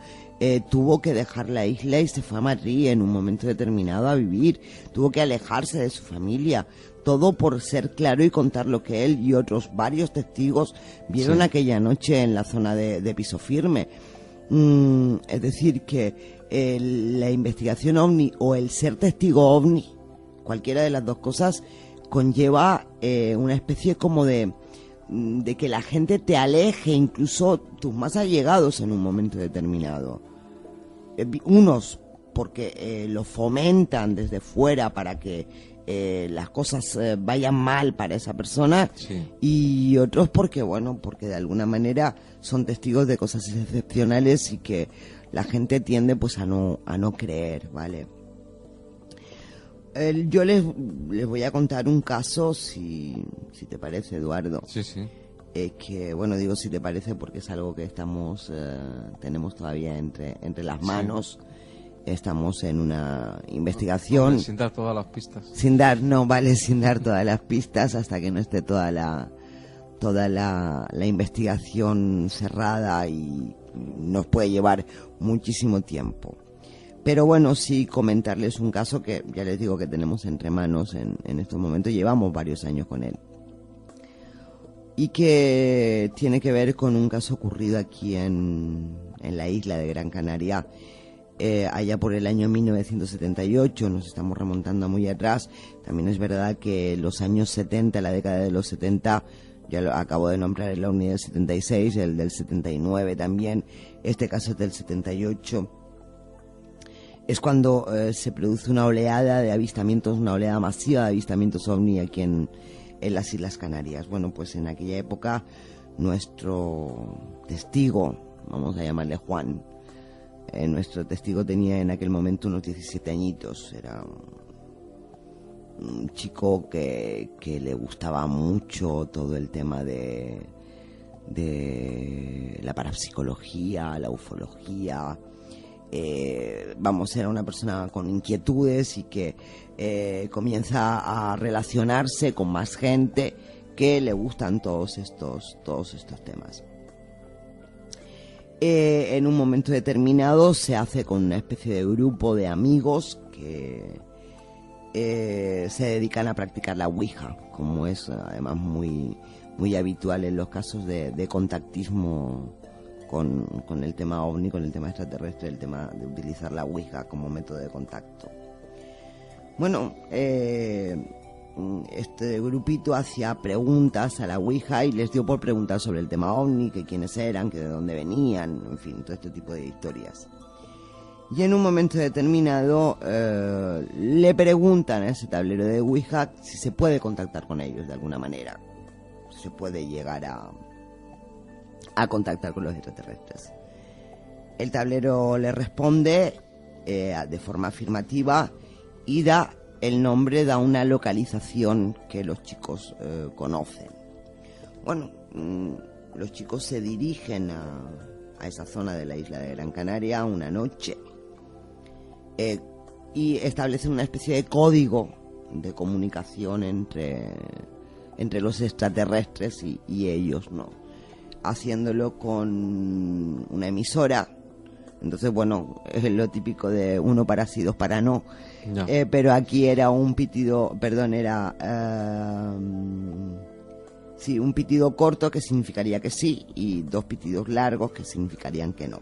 Tuvo que dejar la isla y se fue a Madrid en un momento determinado a vivir. Tuvo que alejarse de su familia. Todo por ser claro y contar lo que él y otros varios testigos vieron aquella noche en la zona de Piso Firme. Es decir, que la investigación ovni o el ser testigo ovni, cualquiera de las dos cosas, conlleva una especie como de que la gente te aleje, incluso tus más allegados en un momento determinado. Unos porque lo fomentan desde fuera para que las cosas vayan mal para esa persona, y otros porque de alguna manera son testigos de cosas excepcionales y que la gente tiende pues a no creer, ¿vale? Yo les voy a contar un caso, si te parece, Eduardo. Sí. Que, digo si te parece porque es algo que tenemos todavía entre las manos. Estamos en una investigación. Sin dar todas las pistas. Sin dar todas las pistas hasta que no esté toda la investigación cerrada, y nos puede llevar muchísimo tiempo. Pero sí comentarles un caso que ya les digo que tenemos entre manos en estos momentos. Llevamos varios años con él. Y que tiene que ver con un caso ocurrido aquí en la isla de Gran Canaria, allá por el año 1978, nos estamos remontando muy atrás. También es verdad que los años 70, la década de los 70, ya lo acabo de nombrar el ovni del 76, el del 79 también, este caso es del 78, es cuando se produce una oleada de avistamientos, una oleada masiva de avistamientos ovni aquí en las Islas Canarias. Pues en aquella época nuestro testigo, vamos a llamarle Juan, Nuestro testigo tenía en aquel momento unos 17 añitos. Era un chico que le gustaba mucho todo el tema de la parapsicología, la ufología. Era una persona con inquietudes y que comienza a relacionarse con más gente que le gustan todos estos temas. En un momento determinado se hace con una especie de grupo de amigos que se dedican a practicar la Ouija, como es además muy, muy habitual en los casos de contactismo con el tema ovni, con el tema extraterrestre, el tema de utilizar la Ouija como método de contacto. Bueno, este grupito hacía preguntas a la Ouija y les dio por preguntar sobre el tema ovni, que quiénes eran, que de dónde venían, en fin, todo este tipo de historias. Y en un momento determinado le preguntan a ese tablero de Ouija si se puede contactar con ellos de alguna manera, se puede llegar a contactar con los extraterrestres. El tablero le responde de forma afirmativa y da el nombre, da una localización que los chicos conocen. Bueno, los chicos se dirigen a esa zona de la isla de Gran Canaria una noche y establecen una especie de código de comunicación entre los extraterrestres y ellos, ¿no? Haciéndolo con una emisora. Entonces, bueno, es lo típico de uno para sí, dos para no. No. Pero aquí era un pitido, un pitido corto que significaría que sí y dos pitidos largos que significarían que no.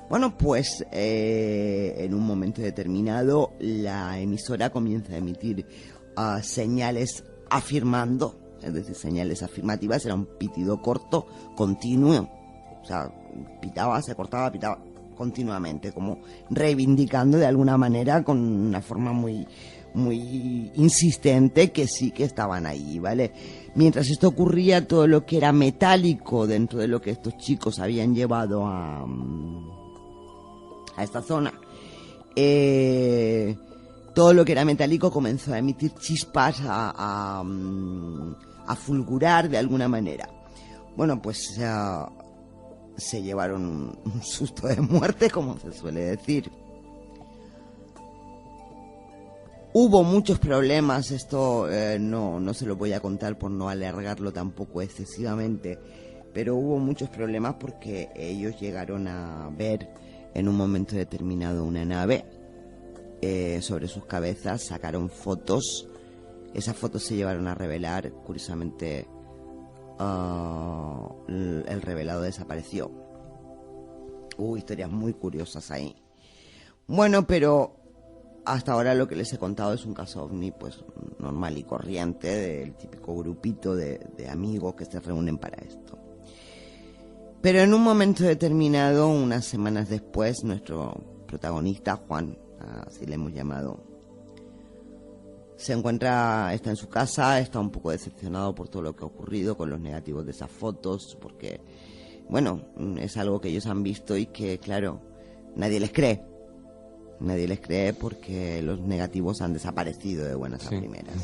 Bueno, pues en un momento determinado la emisora comienza a emitir señales afirmando, es decir, señales afirmativas. Era un pitido corto, continuo, o sea, pitaba, se cortaba, pitaba continuamente, como reivindicando de alguna manera con una forma muy, muy insistente que sí que estaban ahí, ¿vale? Mientras esto ocurría, todo lo que era metálico dentro de lo que estos chicos habían llevado a esta zona, todo lo que era metálico comenzó a emitir chispas, a fulgurar de alguna manera. Bueno, pues se llevaron un susto de muerte, como se suele decir. Hubo muchos problemas, esto no se lo voy a contar por no alargarlo tampoco excesivamente, pero hubo muchos problemas porque ellos llegaron a ver en un momento determinado una nave sobre sus cabezas, sacaron fotos, esas fotos se llevaron a revelar, curiosamente el revelado desapareció. Hubo historias muy curiosas ahí. Bueno, pero hasta ahora lo que les he contado es un caso ovni pues normal y corriente, del típico grupito de amigos que se reúnen para esto. Pero en un momento determinado, unas semanas después, nuestro protagonista, Juan, así le hemos llamado, está en su casa, está un poco decepcionado por todo lo que ha ocurrido con los negativos de esas fotos, porque, bueno, es algo que ellos han visto y que, claro, nadie les cree. Nadie les cree porque los negativos han desaparecido de buenas a primeras.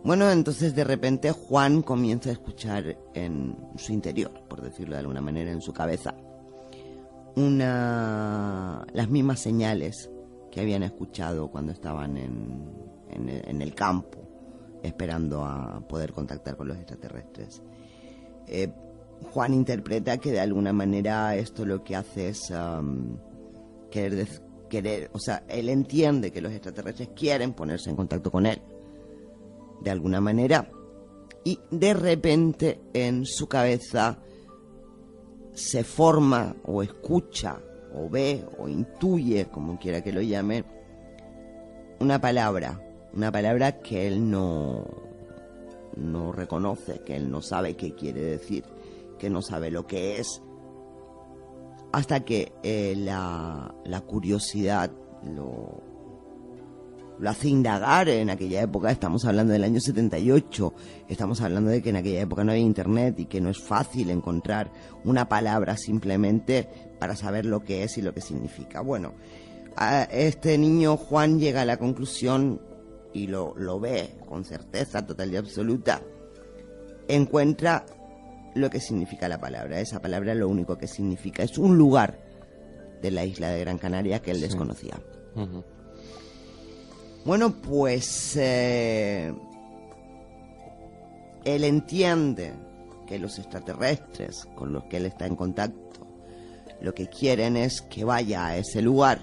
Bueno, entonces de repente Juan comienza a escuchar en su interior, por decirlo de alguna manera, en su cabeza, las mismas señales que habían escuchado cuando estaban en el campo, esperando a poder contactar con los extraterrestres. Juan interpreta que de alguna manera esto lo que hace es querer, o sea, él entiende que los extraterrestres quieren ponerse en contacto con él, de alguna manera, y de repente en su cabeza se forma o escucha o ve o intuye, como quiera que lo llame, una palabra que él no reconoce, que él no sabe qué quiere decir, que no sabe lo que es, hasta que la curiosidad lo hace indagar. En aquella época, estamos hablando del año 78, estamos hablando de que en aquella época no había internet y que no es fácil encontrar una palabra simplemente para saber lo que es y lo que significa. Bueno, este niño Juan llega a la conclusión y lo ve con certeza total y absoluta. Encuentra lo que significa la palabra. Esa palabra lo único que significa es un lugar de la isla de Gran Canaria que él desconocía. Uh-huh. Bueno, pues él entiende que los extraterrestres con los que él está en contacto lo que quieren es que vaya a ese lugar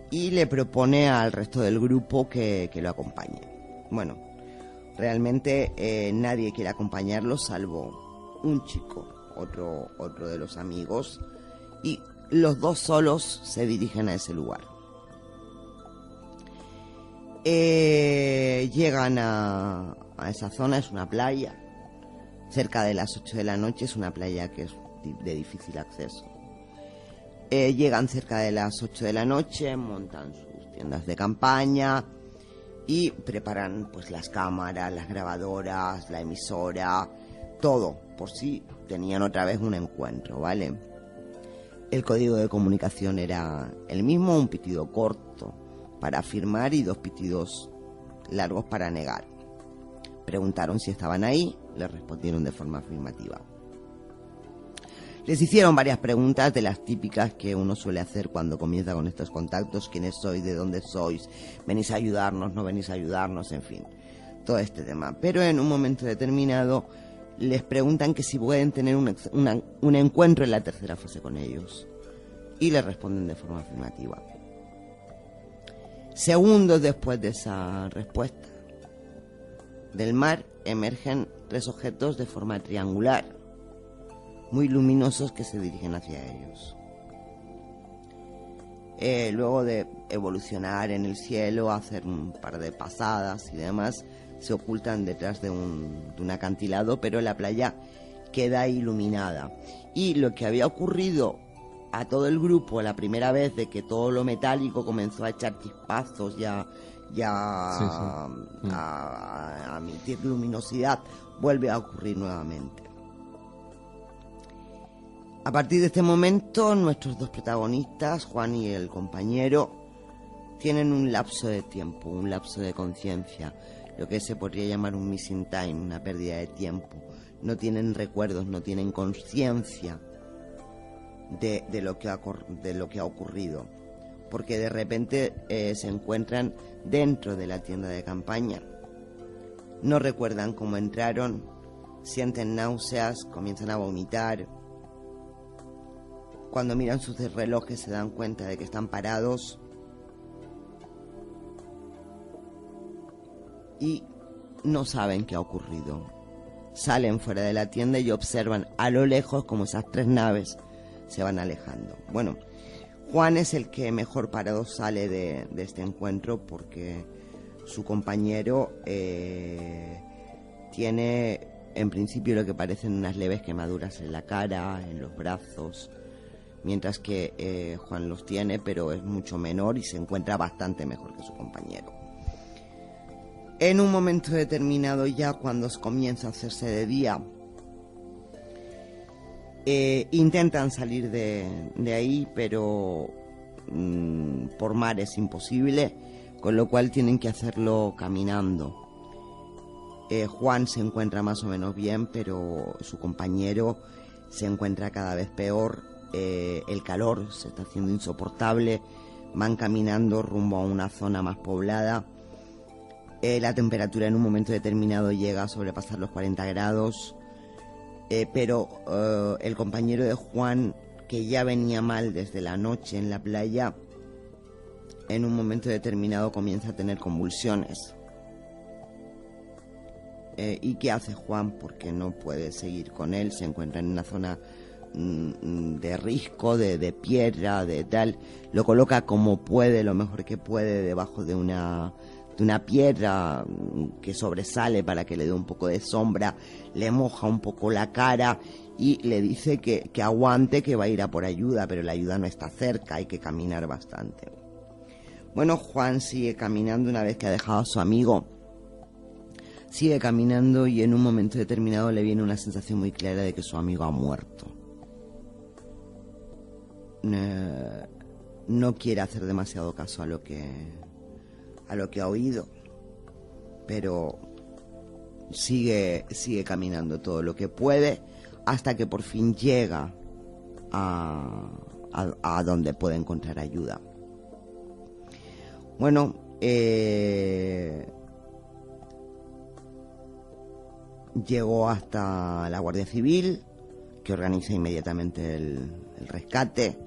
y le propone al resto del grupo que lo acompañe. Bueno, realmente nadie quiere acompañarlo salvo un chico, otro de los amigos, y los dos solos se dirigen a ese lugar. Llegan a esa zona, es una playa, cerca de las 8 de la noche, es una playa que es de difícil acceso. Llegan cerca de las 8 de la noche, montan sus tiendas de campaña y preparan pues las cámaras, las grabadoras, la emisora, todo, por si tenían otra vez un encuentro, ¿vale? El código de comunicación era el mismo, un pitido corto para afirmar y 2 pitidos largos para negar. Preguntaron si estaban ahí, les respondieron de forma afirmativa. Les hicieron varias preguntas de las típicas que uno suele hacer cuando comienza con estos contactos: ¿quiénes sois? ¿De dónde sois? ¿Venís a ayudarnos? ¿No venís a ayudarnos? En fin, todo este tema. Pero en un momento determinado les preguntan que si pueden tener un encuentro en la tercera fase con ellos, y les responden de forma afirmativa. Segundos después de esa respuesta, del mar emergen 3 objetos de forma triangular, muy luminosos, que se dirigen hacia ellos. Luego de evolucionar en el cielo, hacer un par de pasadas y demás, se ocultan detrás de un acantilado, pero la playa queda iluminada. Y lo que había ocurrido a todo el grupo la primera vez, de que todo lo metálico comenzó a echar chispazos a emitir luminosidad, vuelve a ocurrir nuevamente. A partir de este momento, nuestros 2 protagonistas, Juan y el compañero, tienen un lapso de tiempo, un lapso de conciencia, lo que se podría llamar un missing time, una pérdida de tiempo. No tienen recuerdos, no tienen conciencia de lo que ha ocurrido, porque de repente se encuentran dentro de la tienda de campaña. No recuerdan cómo entraron, sienten náuseas, comienzan a vomitar. Cuando miran sus relojes se dan cuenta de que están parados y no saben qué ha ocurrido. Salen fuera de la tienda y observan a lo lejos como esas 3 naves se van alejando. Bueno, Juan es el que mejor parado sale de este encuentro, porque su compañero tiene en principio lo que parecen unas leves quemaduras en la cara, en los brazos, mientras que Juan los tiene, pero es mucho menor y se encuentra bastante mejor que su compañero. En un momento determinado, ya cuando comienza a hacerse de día, intentan salir de ahí, pero por mar es imposible, con lo cual tienen que hacerlo caminando. Juan se encuentra más o menos bien, pero su compañero se encuentra cada vez peor. El calor se está haciendo insoportable. Van caminando rumbo a una zona más poblada. La temperatura en un momento determinado llega a sobrepasar los 40 grados. Pero el compañero de Juan, que ya venía mal desde la noche en la playa, en un momento determinado comienza a tener convulsiones. ¿Y qué hace Juan? Porque no puede seguir con él. Se encuentra en una zona de risco, de piedra, de tal. Lo coloca como puede, lo mejor que puede, debajo de una piedra que sobresale para que le dé un poco de sombra. Le moja un poco la cara y le dice que aguante, que va a ir a por ayuda, pero la ayuda no está cerca, hay que caminar bastante. Bueno, Juan sigue caminando una vez que ha dejado a su amigo. Sigue caminando y en un momento determinado le viene una sensación muy clara de que su amigo ha muerto. No quiere hacer demasiado caso a lo que ha oído, pero sigue caminando todo lo que puede hasta que por fin llega a donde puede encontrar ayuda. Bueno, llegó hasta la Guardia Civil, que organiza inmediatamente el rescate.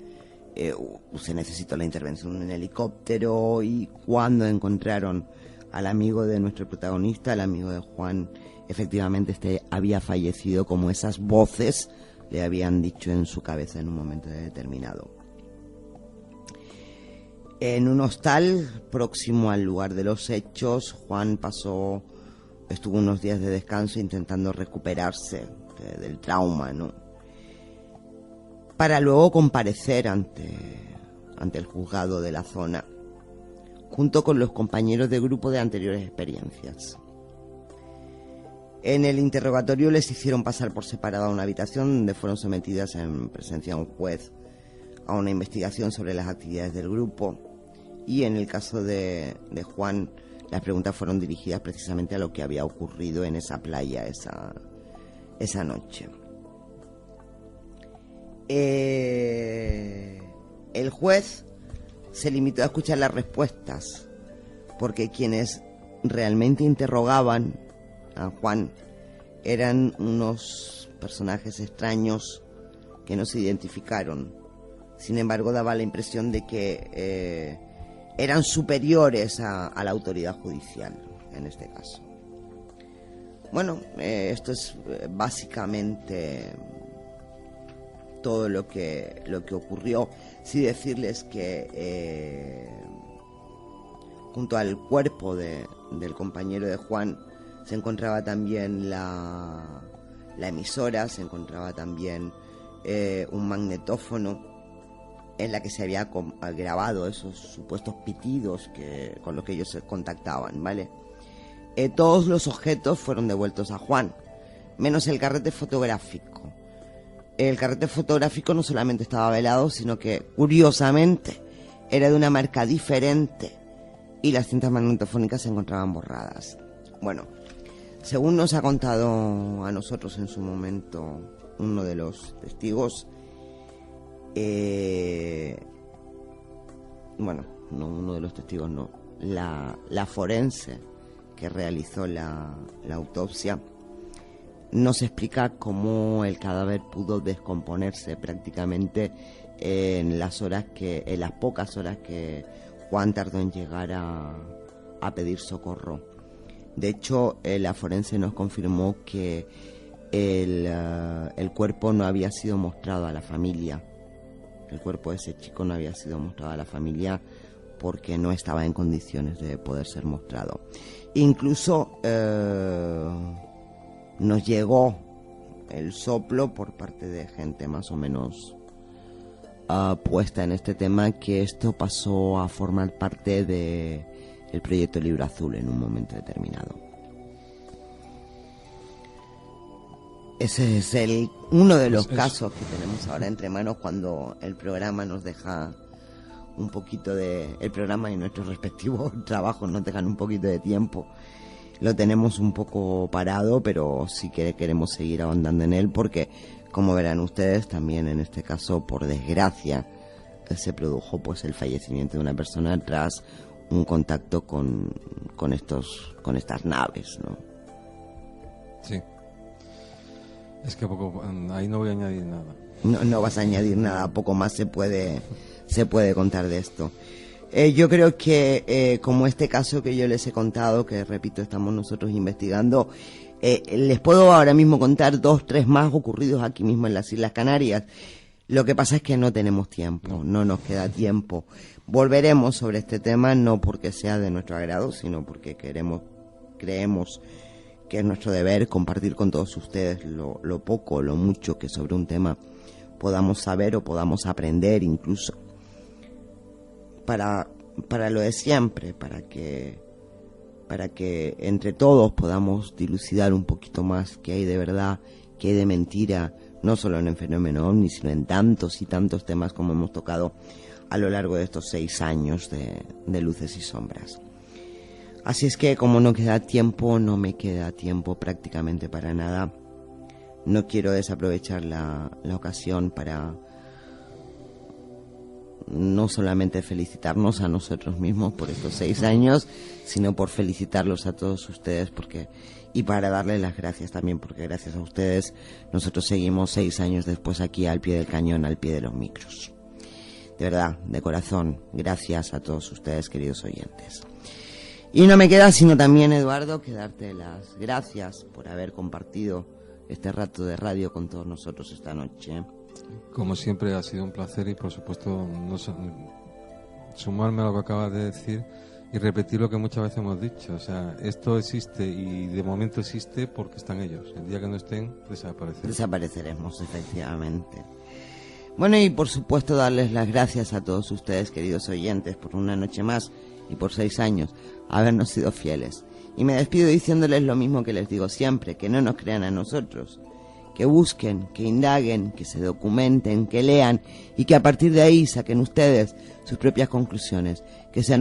Se necesitó la intervención de un helicóptero, y cuando encontraron al amigo de nuestro protagonista, el amigo de Juan, efectivamente había fallecido como esas voces le habían dicho en su cabeza en un momento determinado. En un hostal próximo al lugar de los hechos, Juan estuvo unos días de descanso intentando recuperarse del trauma, ¿no? Para luego comparecer ante el juzgado de la zona, junto con los compañeros de grupo de anteriores experiencias. En el interrogatorio les hicieron pasar por separado a una habitación donde fueron sometidas en presencia de un juez a una investigación sobre las actividades del grupo, y en el caso de Juan, las preguntas fueron dirigidas precisamente a lo que había ocurrido en esa playa esa noche. El juez se limitó a escuchar las respuestas, porque quienes realmente interrogaban a Juan eran unos personajes extraños que no se identificaron. Sin embargo, daba la impresión de que eran superiores a la autoridad judicial en este caso. Bueno, esto es básicamente todo lo que ocurrió. Sí decirles que junto al cuerpo del compañero de Juan se encontraba también la emisora, se encontraba también un magnetófono en la que se había grabado esos supuestos pitidos con los que ellos se contactaban, ¿vale? Todos los objetos fueron devueltos a Juan, menos el carrete fotográfico. El carrete fotográfico no solamente estaba velado, sino que, curiosamente, era de una marca diferente y las cintas magnetofónicas se encontraban borradas. Bueno, según nos ha contado a nosotros en su momento uno de los testigos, la forense que realizó la autopsia nos explica cómo el cadáver pudo descomponerse prácticamente en las pocas horas que Juan tardó en llegar a pedir socorro. De hecho, la forense nos confirmó que el cuerpo no había sido mostrado a la familia. El cuerpo de ese chico no había sido mostrado a la familia porque no estaba en condiciones de poder ser mostrado. Incluso nos llegó el soplo por parte de gente más o menos puesta en este tema, que esto pasó a formar parte del proyecto Libro Azul en un momento determinado. Ese es uno de los casos que tenemos ahora entre manos cuando el programa nos deja un poquito el programa y nuestros respectivos trabajos nos dejan un poquito de tiempo. Lo tenemos un poco parado, pero sí que queremos seguir ahondando en él porque, como verán ustedes, también en este caso, por desgracia, se produjo pues el fallecimiento de una persona tras un contacto con estas naves, ¿no? Sí. Es que ahí no voy a añadir nada. No vas a añadir nada, poco más se puede contar de esto. Yo creo que como este caso que yo les he contado, que repito, estamos nosotros investigando, les puedo ahora mismo contar 2, 3 más ocurridos aquí mismo en las Islas Canarias. Lo que pasa es que no tenemos tiempo, no nos queda tiempo. Volveremos sobre este tema, no porque sea de nuestro agrado, sino porque creemos que es nuestro deber compartir con todos ustedes lo poco o lo mucho que sobre un tema podamos saber o podamos aprender, incluso para para lo de siempre, para que entre todos podamos dilucidar un poquito más qué hay de verdad, qué hay de mentira, no solo en el fenómeno OVNI, sino en tantos y tantos temas como hemos tocado a lo largo de estos 6 años de Luces y Sombras. Así es que, como no queda tiempo, no me queda tiempo prácticamente para nada. No quiero desaprovechar la ocasión para no solamente felicitarnos a nosotros mismos por estos 6 años, sino por felicitarlos a todos ustedes y para darles las gracias también, porque gracias a ustedes nosotros seguimos 6 años después aquí al pie del cañón, al pie de los micros. De verdad, de corazón, gracias a todos ustedes, queridos oyentes. Y no me queda sino también, Eduardo, que darte las gracias por haber compartido este rato de radio con todos nosotros esta noche. Como siempre ha sido un placer y por supuesto sumarme a lo que acabas de decir y repetir lo que muchas veces hemos dicho. O sea, esto existe y de momento existe porque están ellos. El día que no estén, desapareceremos, efectivamente. Bueno, y por supuesto darles las gracias a todos ustedes, queridos oyentes, por una noche más y por 6 años habernos sido fieles. Y me despido diciéndoles lo mismo que les digo siempre, que no nos crean a nosotros, que busquen, que indaguen, que se documenten, que lean y que a partir de ahí saquen ustedes sus propias conclusiones, que sean